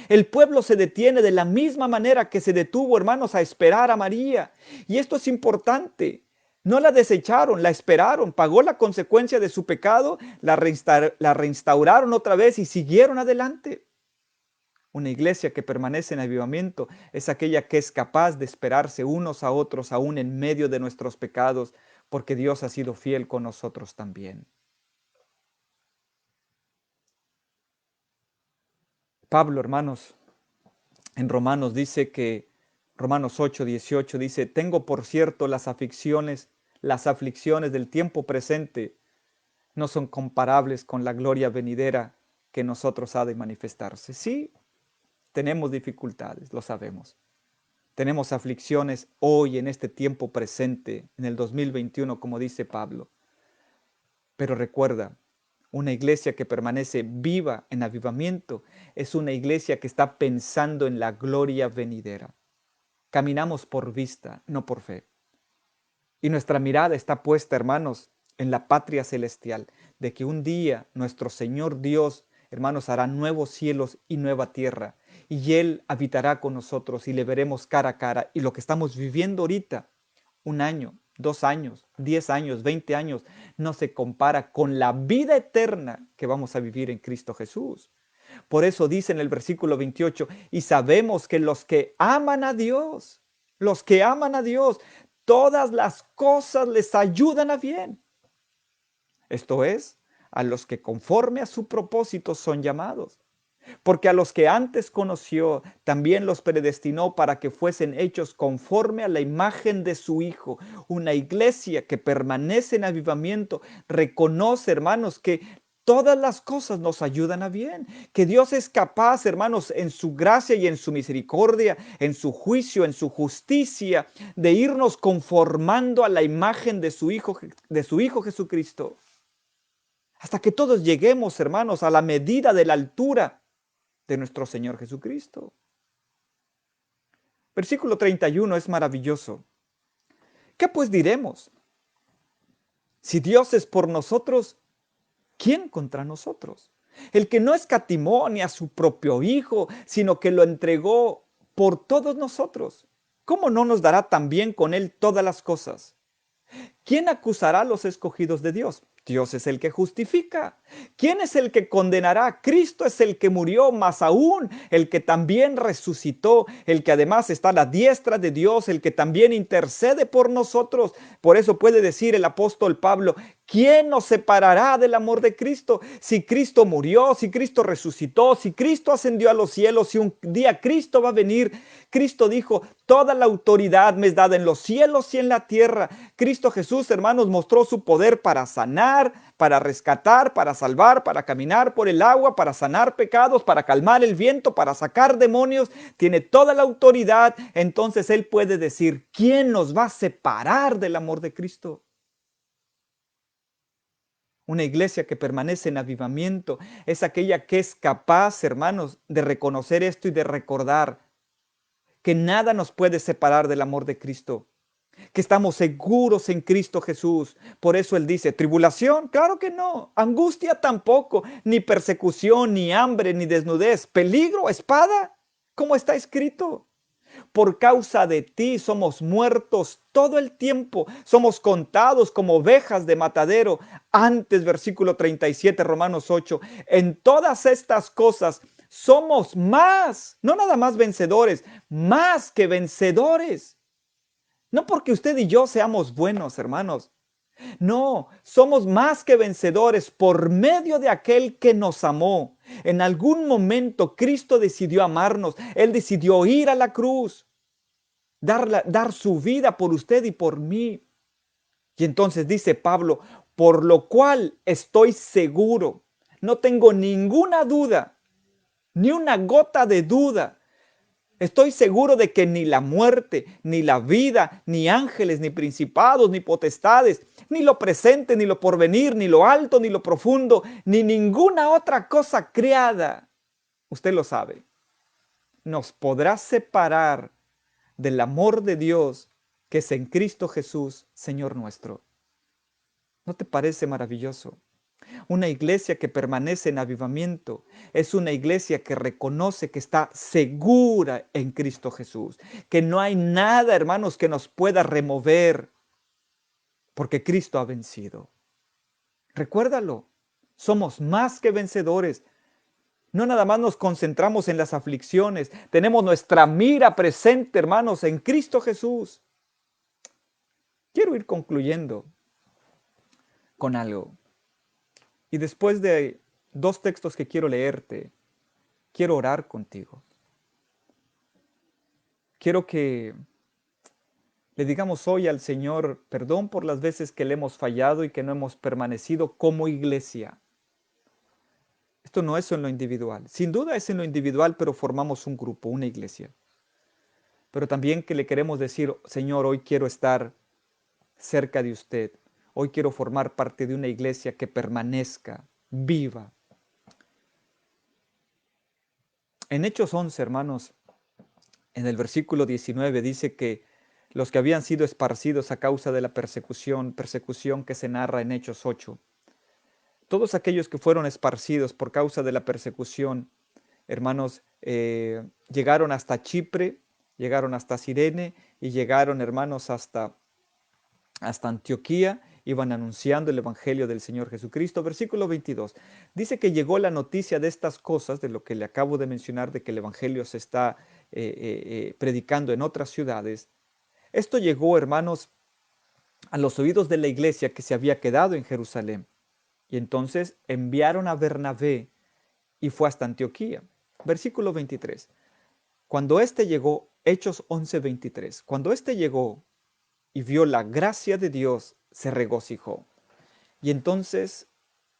El pueblo se detiene de la misma manera que se detuvo, hermanos, a esperar a María. Y esto es importante. No la desecharon, la esperaron, pagó la consecuencia de su pecado, la reinstauraron otra vez y siguieron adelante. Una iglesia que permanece en avivamiento es aquella que es capaz de esperarse unos a otros aún en medio de nuestros pecados, porque Dios ha sido fiel con nosotros también. Pablo, hermanos, en Romanos dice que, Romanos 8, 18 dice, tengo por cierto las aflicciones del tiempo presente no son comparables con la gloria venidera que en nosotros ha de manifestarse. Sí, tenemos dificultades, lo sabemos. Tenemos aflicciones hoy en este tiempo presente, en el 2021, como dice Pablo. Pero recuerda, una iglesia que permanece viva en avivamiento es una iglesia que está pensando en la gloria venidera. Caminamos por vista, no por fe. Y nuestra mirada está puesta, hermanos, en la patria celestial, de que un día nuestro Señor Dios, hermanos, hará nuevos cielos y nueva tierra. Y Él habitará con nosotros y le veremos cara a cara. Y lo que estamos viviendo ahorita, un año, 2 años, 10 años, 20 años, no se compara con la vida eterna que vamos a vivir en Cristo Jesús. Por eso dice en el versículo 28, y sabemos que los que aman a Dios, todas las cosas les ayudan a bien. Esto es, a los que conforme a su propósito son llamados. Porque a los que antes conoció, también los predestinó para que fuesen hechos conforme a la imagen de su Hijo. Una iglesia que permanece en avivamiento reconoce, hermanos, que todas las cosas nos ayudan a bien, que Dios es capaz, hermanos, en su gracia y en su misericordia, en su juicio, en su justicia, de irnos conformando a la imagen de su Hijo Jesucristo. Hasta que todos lleguemos, hermanos, a la medida de la altura de nuestro Señor Jesucristo. Versículo 31 es maravilloso. ¿Qué pues diremos? Si Dios es por nosotros, ¿quién contra nosotros? El que no escatimó ni a su propio Hijo, sino que lo entregó por todos nosotros, ¿cómo no nos dará también con Él todas las cosas? ¿Quién acusará a los escogidos de Dios? Dios es el que justifica. ¿Quién es el que condenará? Cristo es el que murió, más aún el que también resucitó, el que además está a la diestra de Dios, el que también intercede por nosotros. Por eso puede decir el apóstol Pablo, ¿quién nos separará del amor de Cristo? Si Cristo murió, si Cristo resucitó, si Cristo ascendió a los cielos, si un día Cristo va a venir. Cristo dijo, toda la autoridad me es dada en los cielos y en la tierra. Cristo Jesús, hermanos, mostró su poder para sanar, para rescatar, para salvar, para caminar por el agua, para sanar pecados, para calmar el viento, para sacar demonios. Tiene toda la autoridad. Entonces Él puede decir, ¿quién nos va a separar del amor de Cristo? Una iglesia que permanece en avivamiento es aquella que es capaz, hermanos, de reconocer esto y de recordar que nada nos puede separar del amor de Cristo, que estamos seguros en Cristo Jesús. Por eso Él dice, ¿tribulación? Claro que no. ¿Angustia? Tampoco. Ni persecución, ni hambre, ni desnudez. ¿Peligro? ¿Espada? ¿Cómo está escrito? Por causa de ti somos muertos todo el tiempo, somos contados como ovejas de matadero. Antes, versículo 37, Romanos 8, en todas estas cosas somos más, no nada más vencedores, más que vencedores. No porque usted y yo seamos buenos, hermanos. No, somos más que vencedores por medio de aquel que nos amó. En algún momento Cristo decidió amarnos. Él decidió ir a la cruz, dar su vida por usted y por mí. Y entonces dice Pablo, por lo cual estoy seguro, no tengo ninguna duda ni una gota de duda. Estoy seguro de que ni la muerte, ni la vida, ni ángeles, ni principados, ni potestades, ni lo presente, ni lo porvenir, ni lo alto, ni lo profundo, ni ninguna otra cosa creada, usted lo sabe, nos podrá separar del amor de Dios que es en Cristo Jesús, Señor nuestro. ¿No te parece maravilloso? Una iglesia que permanece en avivamiento es una iglesia que reconoce que está segura en Cristo Jesús, que no hay nada, hermanos, que nos pueda remover, porque Cristo ha vencido. Recuérdalo, somos más que vencedores. No nada más nos concentramos en las aflicciones, tenemos nuestra mira presente, hermanos, en Cristo Jesús. Quiero ir concluyendo con algo. Y después de 2 textos que quiero leerte, quiero orar contigo. Quiero que le digamos hoy al Señor perdón por las veces que le hemos fallado y que no hemos permanecido como iglesia. Esto no es en lo individual. Sin duda es en lo individual, pero formamos un grupo, una iglesia. Pero también que le queremos decir, Señor, hoy quiero estar cerca de usted. Hoy quiero formar parte de una iglesia que permanezca viva. En Hechos 11, hermanos, en el versículo 19 dice que los que habían sido esparcidos a causa de la persecución que se narra en Hechos 8, todos aquellos que fueron esparcidos por causa de la persecución, hermanos, llegaron hasta Chipre, llegaron hasta Cirene y llegaron, hermanos, hasta Antioquía, iban anunciando el Evangelio del Señor Jesucristo. Versículo 22. Dice que llegó la noticia de estas cosas, de lo que le acabo de mencionar, de que el Evangelio se está predicando en otras ciudades. Esto llegó, hermanos, a los oídos de la iglesia que se había quedado en Jerusalén. Y entonces enviaron a Bernabé y fue hasta Antioquía. Versículo 23. Cuando éste llegó, Hechos 11:23, cuando éste llegó y vio la gracia de Dios, se regocijó. Y entonces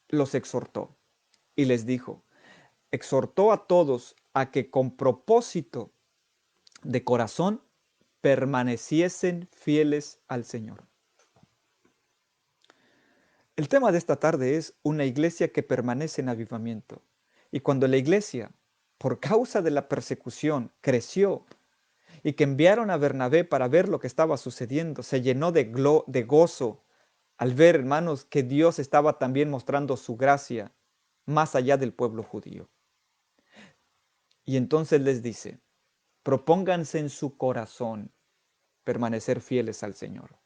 los exhortó y les dijo, exhortó a todos a que con propósito de corazón permaneciesen fieles al Señor. El tema de esta tarde es una iglesia que permanece en avivamiento. Y cuando la iglesia, por causa de la persecución, creció y que enviaron a Bernabé para ver lo que estaba sucediendo, se llenó de gozo al ver, hermanos, que Dios estaba también mostrando su gracia más allá del pueblo judío. Y entonces les dice, propónganse en su corazón permanecer fieles al Señor.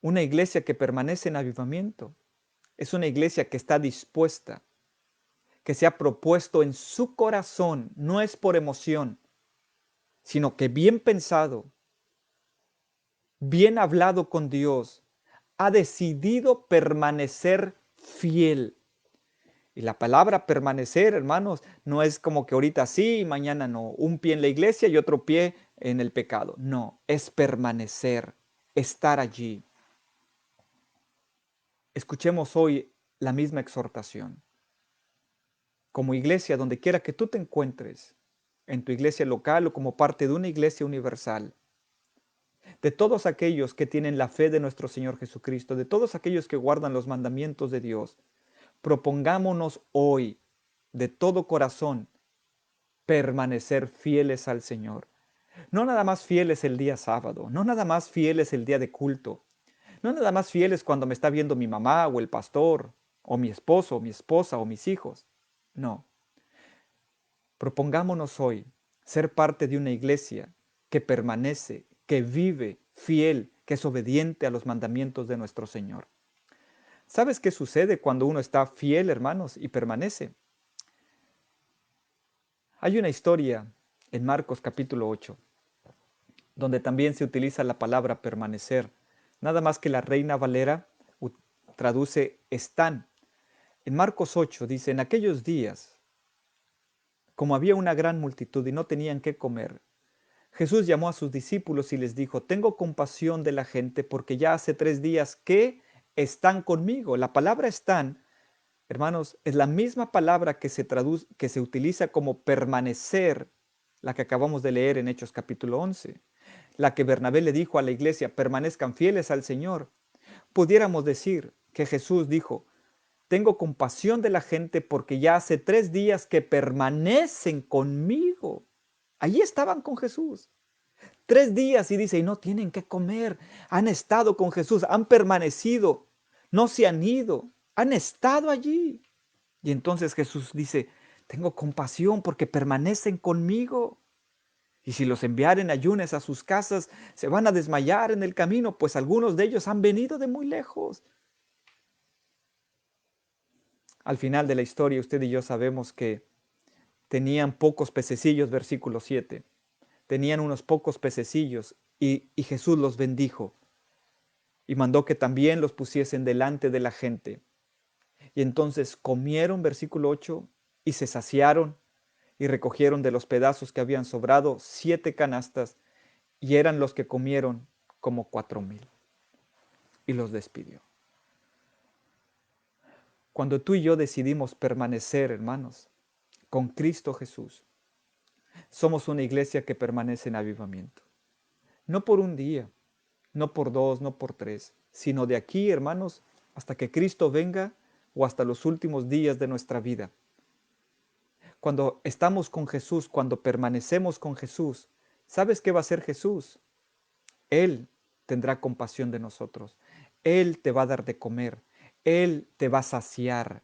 Una iglesia que permanece en avivamiento es una iglesia que está dispuesta, que se ha propuesto en su corazón, no es por emoción, sino que bien pensado, bien hablado con Dios, ha decidido permanecer fiel. Y la palabra permanecer, hermanos, no es como que ahorita sí y mañana no. Un pie en la iglesia y otro pie en el pecado. No, es permanecer, estar allí. Escuchemos hoy la misma exhortación. Como iglesia, donde quiera que tú te encuentres, en tu iglesia local o como parte de una iglesia universal, de todos aquellos que tienen la fe de nuestro Señor Jesucristo, de todos aquellos que guardan los mandamientos de Dios, propongámonos hoy de todo corazón permanecer fieles al Señor. No nada más fieles el día sábado, no nada más fieles el día de culto, no nada más fieles cuando me está viendo mi mamá o el pastor, o mi esposo, o mi esposa, o mis hijos. No. Propongámonos hoy ser parte de una iglesia que permanece, que vive fiel, que es obediente a los mandamientos de nuestro Señor. ¿Sabes qué sucede cuando uno está fiel, hermanos, y permanece? Hay una historia en Marcos capítulo 8, donde también se utiliza la palabra permanecer. Nada más que la Reina Valera traduce están. En Marcos 8 dice, en aquellos días, como había una gran multitud y no tenían qué comer, Jesús llamó a sus discípulos y les dijo, tengo compasión de la gente porque ya hace 3 días que están conmigo. La palabra están Hermanos, es la misma palabra que que se utiliza como permanecer, la que acabamos de leer en Hechos capítulo 11, la que Bernabé le dijo a la iglesia, permanezcan fieles al Señor. Pudiéramos decir que Jesús dijo, tengo compasión de la gente porque ya hace 3 días que permanecen conmigo. Allí estaban con Jesús. 3 días y dice, y no tienen que comer. Han estado con Jesús, han permanecido, no se han ido, han estado allí. Y entonces Jesús dice, tengo compasión porque permanecen conmigo. Y si los enviaren ayunes a sus casas, se van a desmayar en el camino, pues algunos de ellos han venido de muy lejos. Al final de la historia, usted y yo sabemos que tenían pocos pececillos, versículo 7. Tenían unos pocos pececillos y Jesús los bendijo y mandó que también los pusiesen delante de la gente. Y entonces comieron, versículo 8, y se saciaron y recogieron de los pedazos que habían sobrado 7 canastas y eran los que comieron como 4,000. Y los despidió. Cuando tú y yo decidimos permanecer, hermanos, con Cristo Jesús, somos una iglesia que permanece en avivamiento. No por un día, no por 2, no por 3, sino de aquí, hermanos, hasta que Cristo venga o hasta los últimos días de nuestra vida. Cuando estamos con Jesús, cuando permanecemos con Jesús, ¿sabes qué va a hacer Jesús? Él tendrá compasión de nosotros. Él te va a dar de comer. Él te va a saciar.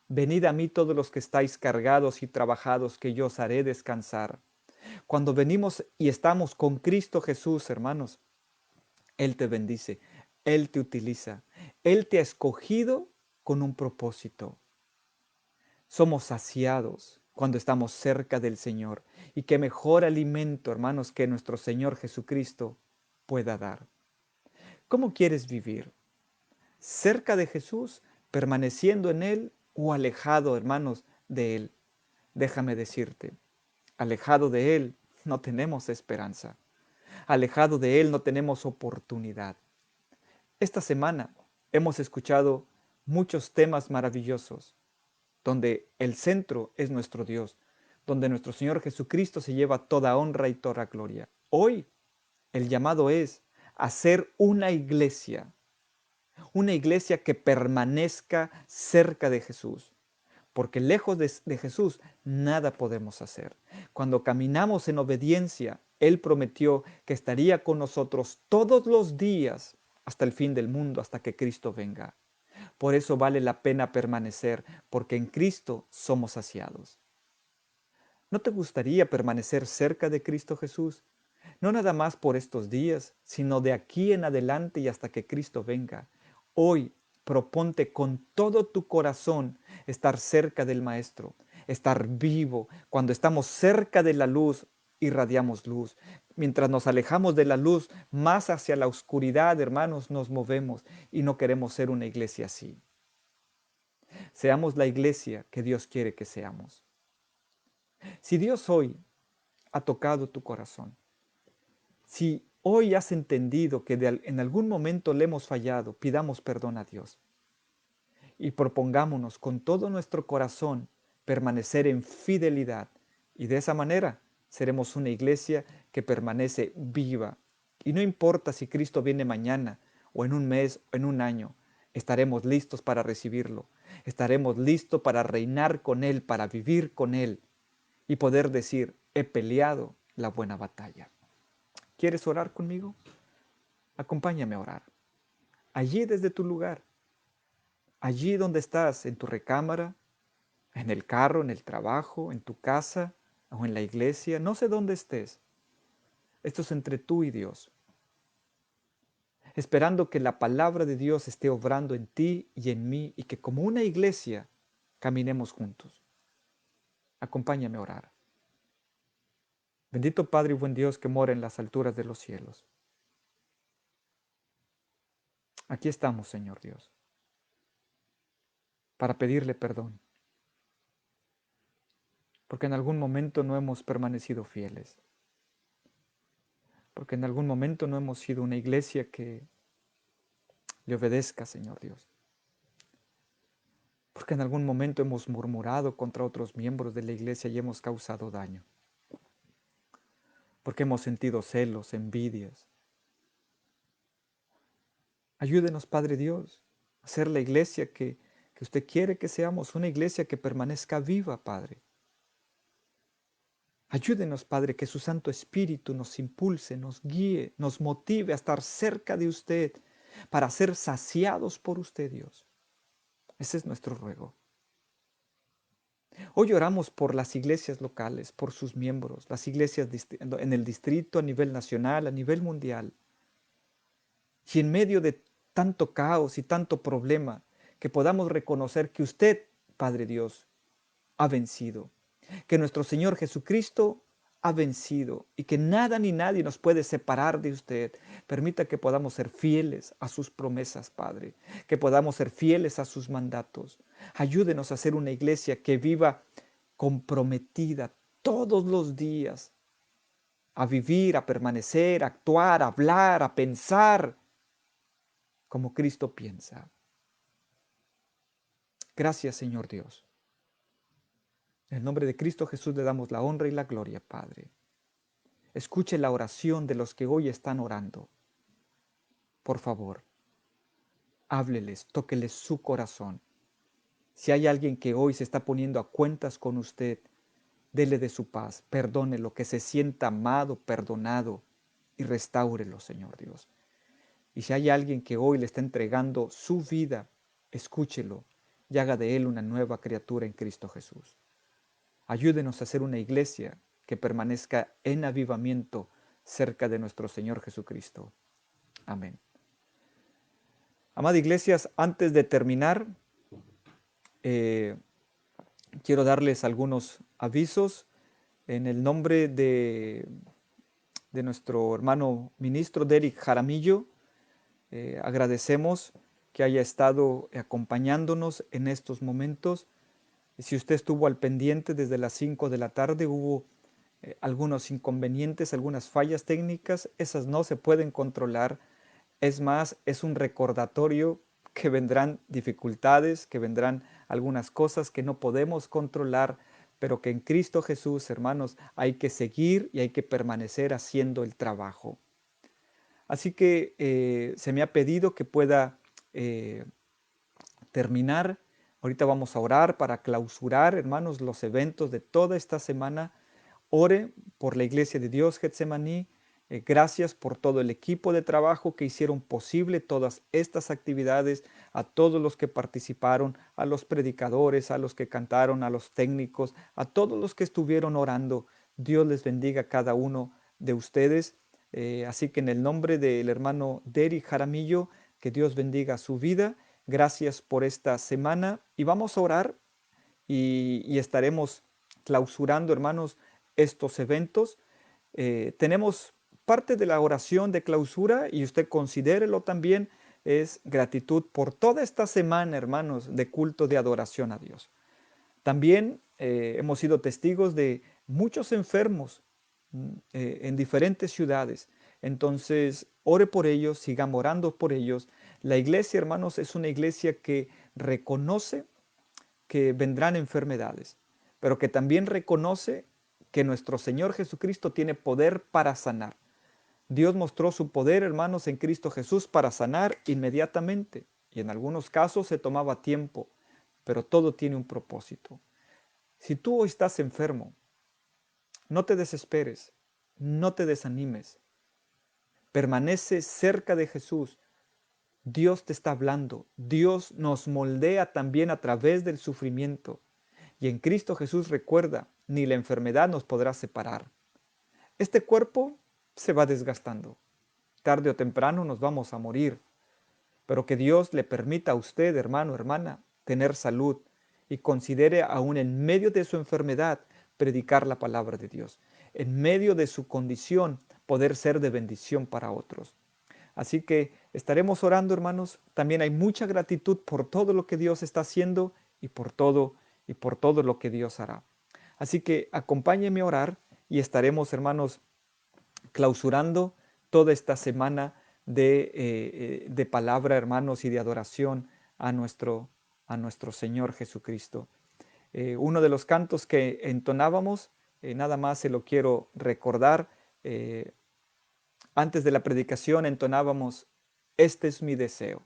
Venid a mí todos los que estáis cargados y trabajados, que yo os haré descansar. Cuando venimos y estamos con Cristo Jesús, hermanos, Él te bendice, Él te utiliza, Él te ha escogido con un propósito. Somos saciados cuando estamos cerca del Señor. Y qué mejor alimento, hermanos, que nuestro Señor Jesucristo pueda dar. ¿Cómo quieres vivir? ¿Cerca de Jesús, permaneciendo en Él o alejado, hermanos, de Él? Déjame decirte, alejado de Él no tenemos esperanza. Alejado de Él no tenemos oportunidad. Esta semana hemos escuchado muchos temas maravillosos, donde el centro es nuestro Dios, donde nuestro Señor Jesucristo se lleva toda honra y toda gloria. Hoy el llamado es a ser una iglesia que permanezca cerca de Jesús, porque lejos de Jesús nada podemos hacer. Cuando caminamos en obediencia, Él prometió que estaría con nosotros todos los días hasta el fin del mundo, hasta que Cristo venga. Por eso vale la pena permanecer, porque en Cristo somos saciados. ¿No te gustaría permanecer cerca de Cristo Jesús? No nada más por estos días, sino de aquí en adelante y hasta que Cristo venga. Hoy proponte con todo tu corazón estar cerca del Maestro, estar vivo. Cuando estamos cerca de la luz, irradiamos luz. Mientras nos alejamos de la luz, más hacia la oscuridad, hermanos, nos movemos y no queremos ser una iglesia así. Seamos la iglesia que Dios quiere que seamos. Si Dios hoy ha tocado tu corazón, si hoy has entendido que en algún momento le hemos fallado, pidamos perdón a Dios y propongámonos con todo nuestro corazón permanecer en fidelidad y de esa manera seremos una iglesia que permanece viva. Y no importa si Cristo viene mañana o en un mes o en un año, estaremos listos para recibirlo, estaremos listos para reinar con Él, para vivir con Él y poder decir, he peleado la buena batalla. ¿Quieres orar conmigo? Acompáñame a orar. Allí desde tu lugar, allí donde estás, en tu recámara, en el carro, en el trabajo, en tu casa o en la iglesia, no sé dónde estés. Esto es entre tú y Dios. Esperando que la palabra de Dios esté obrando en ti y en mí y que como una iglesia caminemos juntos. Acompáñame a orar. Bendito Padre y buen Dios que mora en las alturas de los cielos. Aquí estamos, Señor Dios, para pedirle perdón, porque en algún momento no hemos permanecido fieles, porque en algún momento no hemos sido una iglesia que le obedezca, Señor Dios. porque en algún momento hemos murmurado contra otros miembros de la iglesia y hemos causado daño, porque hemos sentido celos, envidias. Ayúdenos, Padre Dios, a ser la iglesia que usted quiere que seamos, una iglesia que permanezca viva, Padre. Ayúdenos, Padre, que su Santo Espíritu nos impulse, nos guíe, nos motive a estar cerca de usted, para ser saciados por usted, Dios. Ese es nuestro ruego. Hoy oramos por las iglesias locales, por sus miembros, las iglesias en el distrito, a nivel nacional, a nivel mundial. Y en medio de tanto caos y tanto problema, que podamos reconocer que usted, Padre Dios, ha vencido, que nuestro Señor Jesucristo ha vencido y que nada ni nadie nos puede separar de usted. Permita que podamos ser fieles a sus promesas, Padre, que podamos ser fieles a sus mandatos. Ayúdenos a ser una iglesia que viva comprometida todos los días a vivir, a permanecer, a actuar, a hablar, a pensar como Cristo piensa. Gracias, Señor Dios. En el nombre de Cristo Jesús le damos la honra y la gloria, Padre. Escuche la oración de los que hoy están orando. Por favor, hábleles, tóqueles su corazón. Si hay alguien que hoy se está poniendo a cuentas con usted, dele de su paz, perdónelo, que se sienta amado, perdonado y restáurelo, Señor Dios. Y si hay alguien que hoy le está entregando su vida, escúchelo y haga de él una nueva criatura en Cristo Jesús. Ayúdenos a ser una iglesia que permanezca en avivamiento cerca de nuestro Señor Jesucristo. Amén. Amada iglesias, antes de terminar, eh, quiero darles algunos avisos en el nombre de nuestro hermano ministro Derek Jaramillo. Agradecemos que haya estado acompañándonos en estos momentos. Si usted estuvo al pendiente desde las 5 de la tarde, hubo algunos inconvenientes, algunas fallas técnicas, esas no se pueden controlar. Es más, es un recordatorio que vendrán dificultades, que vendrán algunas cosas que no podemos controlar, pero que en Cristo Jesús, hermanos, hay que seguir y hay que permanecer haciendo el trabajo. Así que se me ha pedido que pueda eh, terminar. Ahorita vamos a orar para clausurar, hermanos, los eventos de toda esta semana. Ore por la Iglesia de Dios Getsemaní. Gracias por todo el equipo de trabajo que hicieron posible todas estas actividades, a todos los que participaron, a los predicadores, a los que cantaron, a los técnicos, a todos los que estuvieron orando. Dios les bendiga a cada uno de ustedes. Así que en el nombre del hermano Derry Jaramillo, que Dios bendiga su vida. Gracias por esta semana y vamos a orar y estaremos clausurando, hermanos, estos eventos. Tenemos parte de la oración de clausura y usted considérelo también, es gratitud por toda esta semana, hermanos, de culto de adoración a Dios. También hemos sido testigos de muchos enfermos en diferentes ciudades. Entonces, ore por ellos, sigamos orando por ellos. La iglesia, hermanos, es una iglesia que reconoce que vendrán enfermedades, pero que también reconoce que nuestro Señor Jesucristo tiene poder para sanar. Dios mostró su poder, hermanos, en Cristo Jesús para sanar inmediatamente. Y en algunos casos se tomaba tiempo, pero todo tiene un propósito. Si tú hoy estás enfermo, no te desesperes, no te desanimes. Permanece cerca de Jesús. Dios te está hablando. Dios nos moldea también a través del sufrimiento. Y en Cristo Jesús recuerda, ni la enfermedad nos podrá separar. Este cuerpo se va desgastando. Tarde o temprano nos vamos a morir. Pero que Dios le permita a usted, hermano, hermana, tener salud y considere aún en medio de su enfermedad predicar la palabra de Dios. En medio de su condición poder ser de bendición para otros. Así que estaremos orando, hermanos. También hay mucha gratitud por todo lo que Dios está haciendo y por todo lo que Dios hará. Así que acompáñenme a orar y estaremos, hermanos, clausurando toda esta semana de palabra, hermanos, y de adoración a nuestro a nuestro Señor Jesucristo. Uno de los cantos que entonábamos, nada más se lo quiero recordar, antes de la predicación entonábamos, este es mi deseo,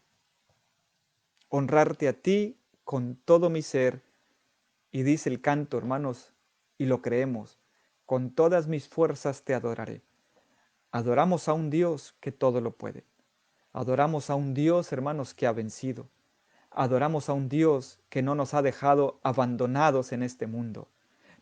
honrarte a ti con todo mi ser, y dice el canto, hermanos, y lo creemos, con todas mis fuerzas te adoraré. Adoramos a un Dios que todo lo puede. Adoramos a un Dios, hermanos, que ha vencido. Adoramos a un Dios que no nos ha dejado abandonados en este mundo.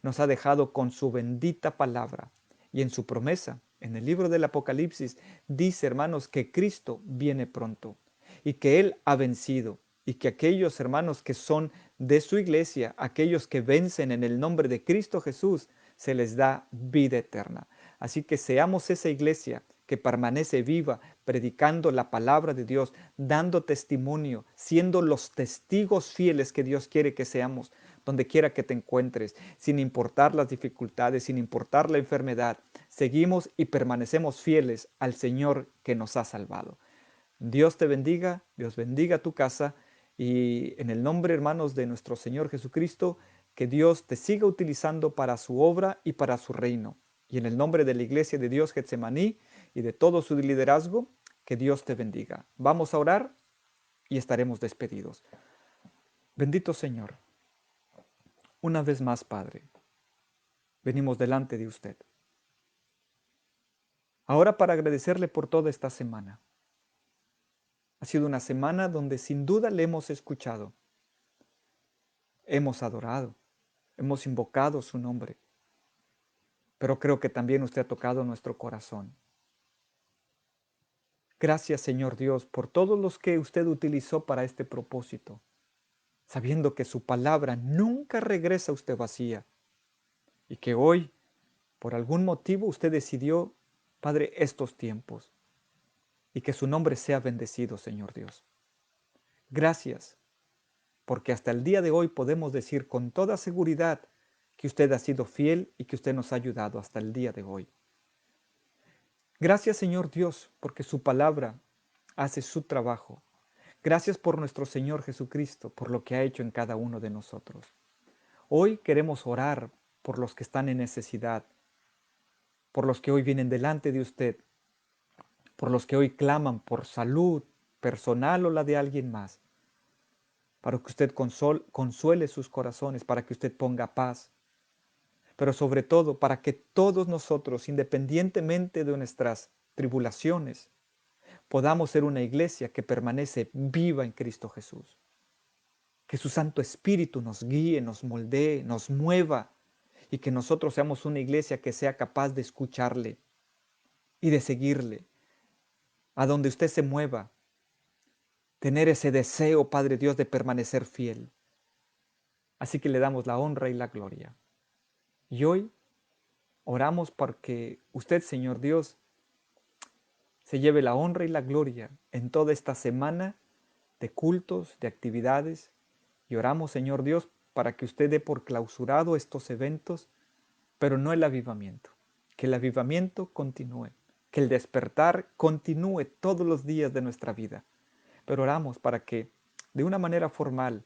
Nos ha dejado con su bendita palabra. Y en su promesa, en el libro del Apocalipsis, dice, hermanos, que Cristo viene pronto y que Él ha vencido y que aquellos hermanos que son de su iglesia, aquellos que vencen en el nombre de Cristo Jesús, se les da vida eterna. Así que seamos esa iglesia que permanece viva, predicando la palabra de Dios, dando testimonio, siendo los testigos fieles que Dios quiere que seamos, donde quiera que te encuentres, sin importar las dificultades, sin importar la enfermedad. Seguimos y permanecemos fieles al Señor que nos ha salvado. Dios te bendiga, Dios bendiga tu casa y en el nombre, hermanos, de nuestro Señor Jesucristo, que Dios te siga utilizando para su obra y para su reino. Y en el nombre de la Iglesia de Dios Getsemaní y de todo su liderazgo, que Dios te bendiga. Vamos a orar y estaremos despedidos. Bendito Señor, una vez más, Padre, venimos delante de usted. Ahora para agradecerle por toda esta semana. Ha sido una semana donde sin duda le hemos escuchado, hemos adorado, hemos invocado su nombre, pero creo que también usted ha tocado nuestro corazón. Gracias, Señor Dios, por todos los que usted utilizó para este propósito, sabiendo que su palabra nunca regresa a usted vacía y que hoy, por algún motivo, usted decidió, Padre, estos tiempos y que su nombre sea bendecido, Señor Dios. Gracias, porque hasta el día de hoy podemos decir con toda seguridad que usted ha sido fiel y que usted nos ha ayudado hasta el día de hoy. Gracias, Señor Dios, porque su palabra hace su trabajo. Gracias por nuestro Señor Jesucristo, por lo que ha hecho en cada uno de nosotros. Hoy queremos orar por los que están en necesidad, por los que hoy vienen delante de usted, por los que hoy claman por salud personal o la de alguien más, para que usted consuele sus corazones, para que usted ponga paz, pero sobre todo para que todos nosotros, independientemente de nuestras tribulaciones, podamos ser una iglesia que permanece viva en Cristo Jesús. Que su Santo Espíritu nos guíe, nos moldee, nos mueva y que nosotros seamos una iglesia que sea capaz de escucharle y de seguirle. A donde usted se mueva, tener ese deseo, Padre Dios, de permanecer fiel. Así que le damos la honra y la gloria. Y hoy oramos porque usted, Señor Dios, se lleve la honra y la gloria en toda esta semana de cultos, de actividades. Y oramos, Señor Dios, para que usted dé por clausurado estos eventos, pero no el avivamiento. Que el avivamiento continúe, que el despertar continúe todos los días de nuestra vida. Pero oramos para que de una manera formal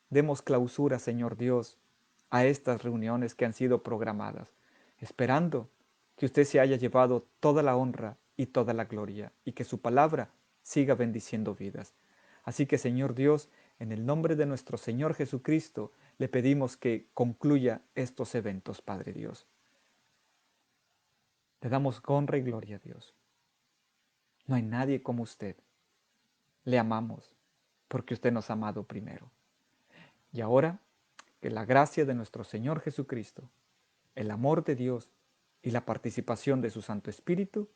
demos clausura, Señor Dios, a estas reuniones que han sido programadas, esperando que usted se haya llevado toda la honra y toda la gloria y que su palabra siga bendiciendo vidas. Así que, Señor Dios, en el nombre de nuestro Señor Jesucristo, le pedimos que concluya estos eventos, Padre Dios. Le damos honra y gloria a Dios. No hay nadie como usted. Le amamos porque usted nos ha amado primero. Y ahora, que la gracia de nuestro Señor Jesucristo, el amor de Dios y la participación de su Santo Espíritu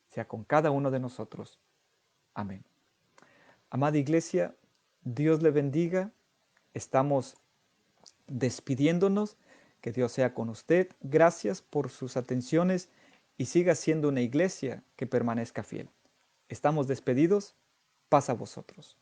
sea con cada uno de nosotros. Amén. Amada Iglesia, Dios le bendiga. Estamos despidiéndonos. Que Dios sea con usted. Gracias por sus atenciones y siga siendo una iglesia que permanezca fiel. Estamos despedidos. Paz a vosotros.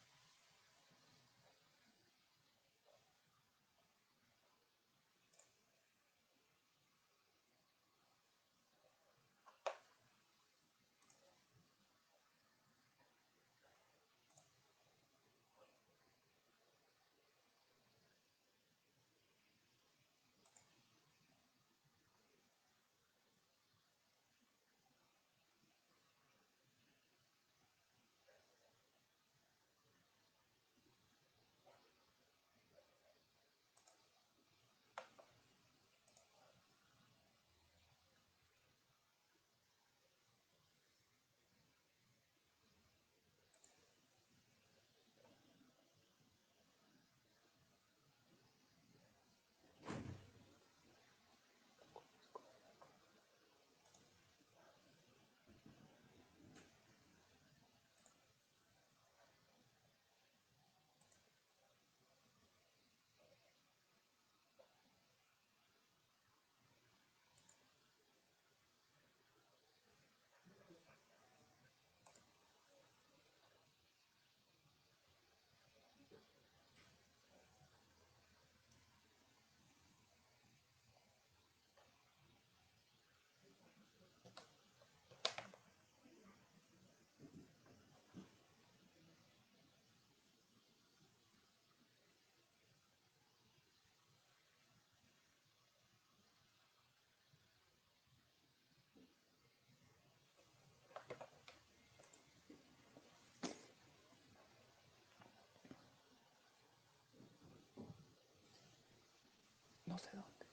no sé dónde.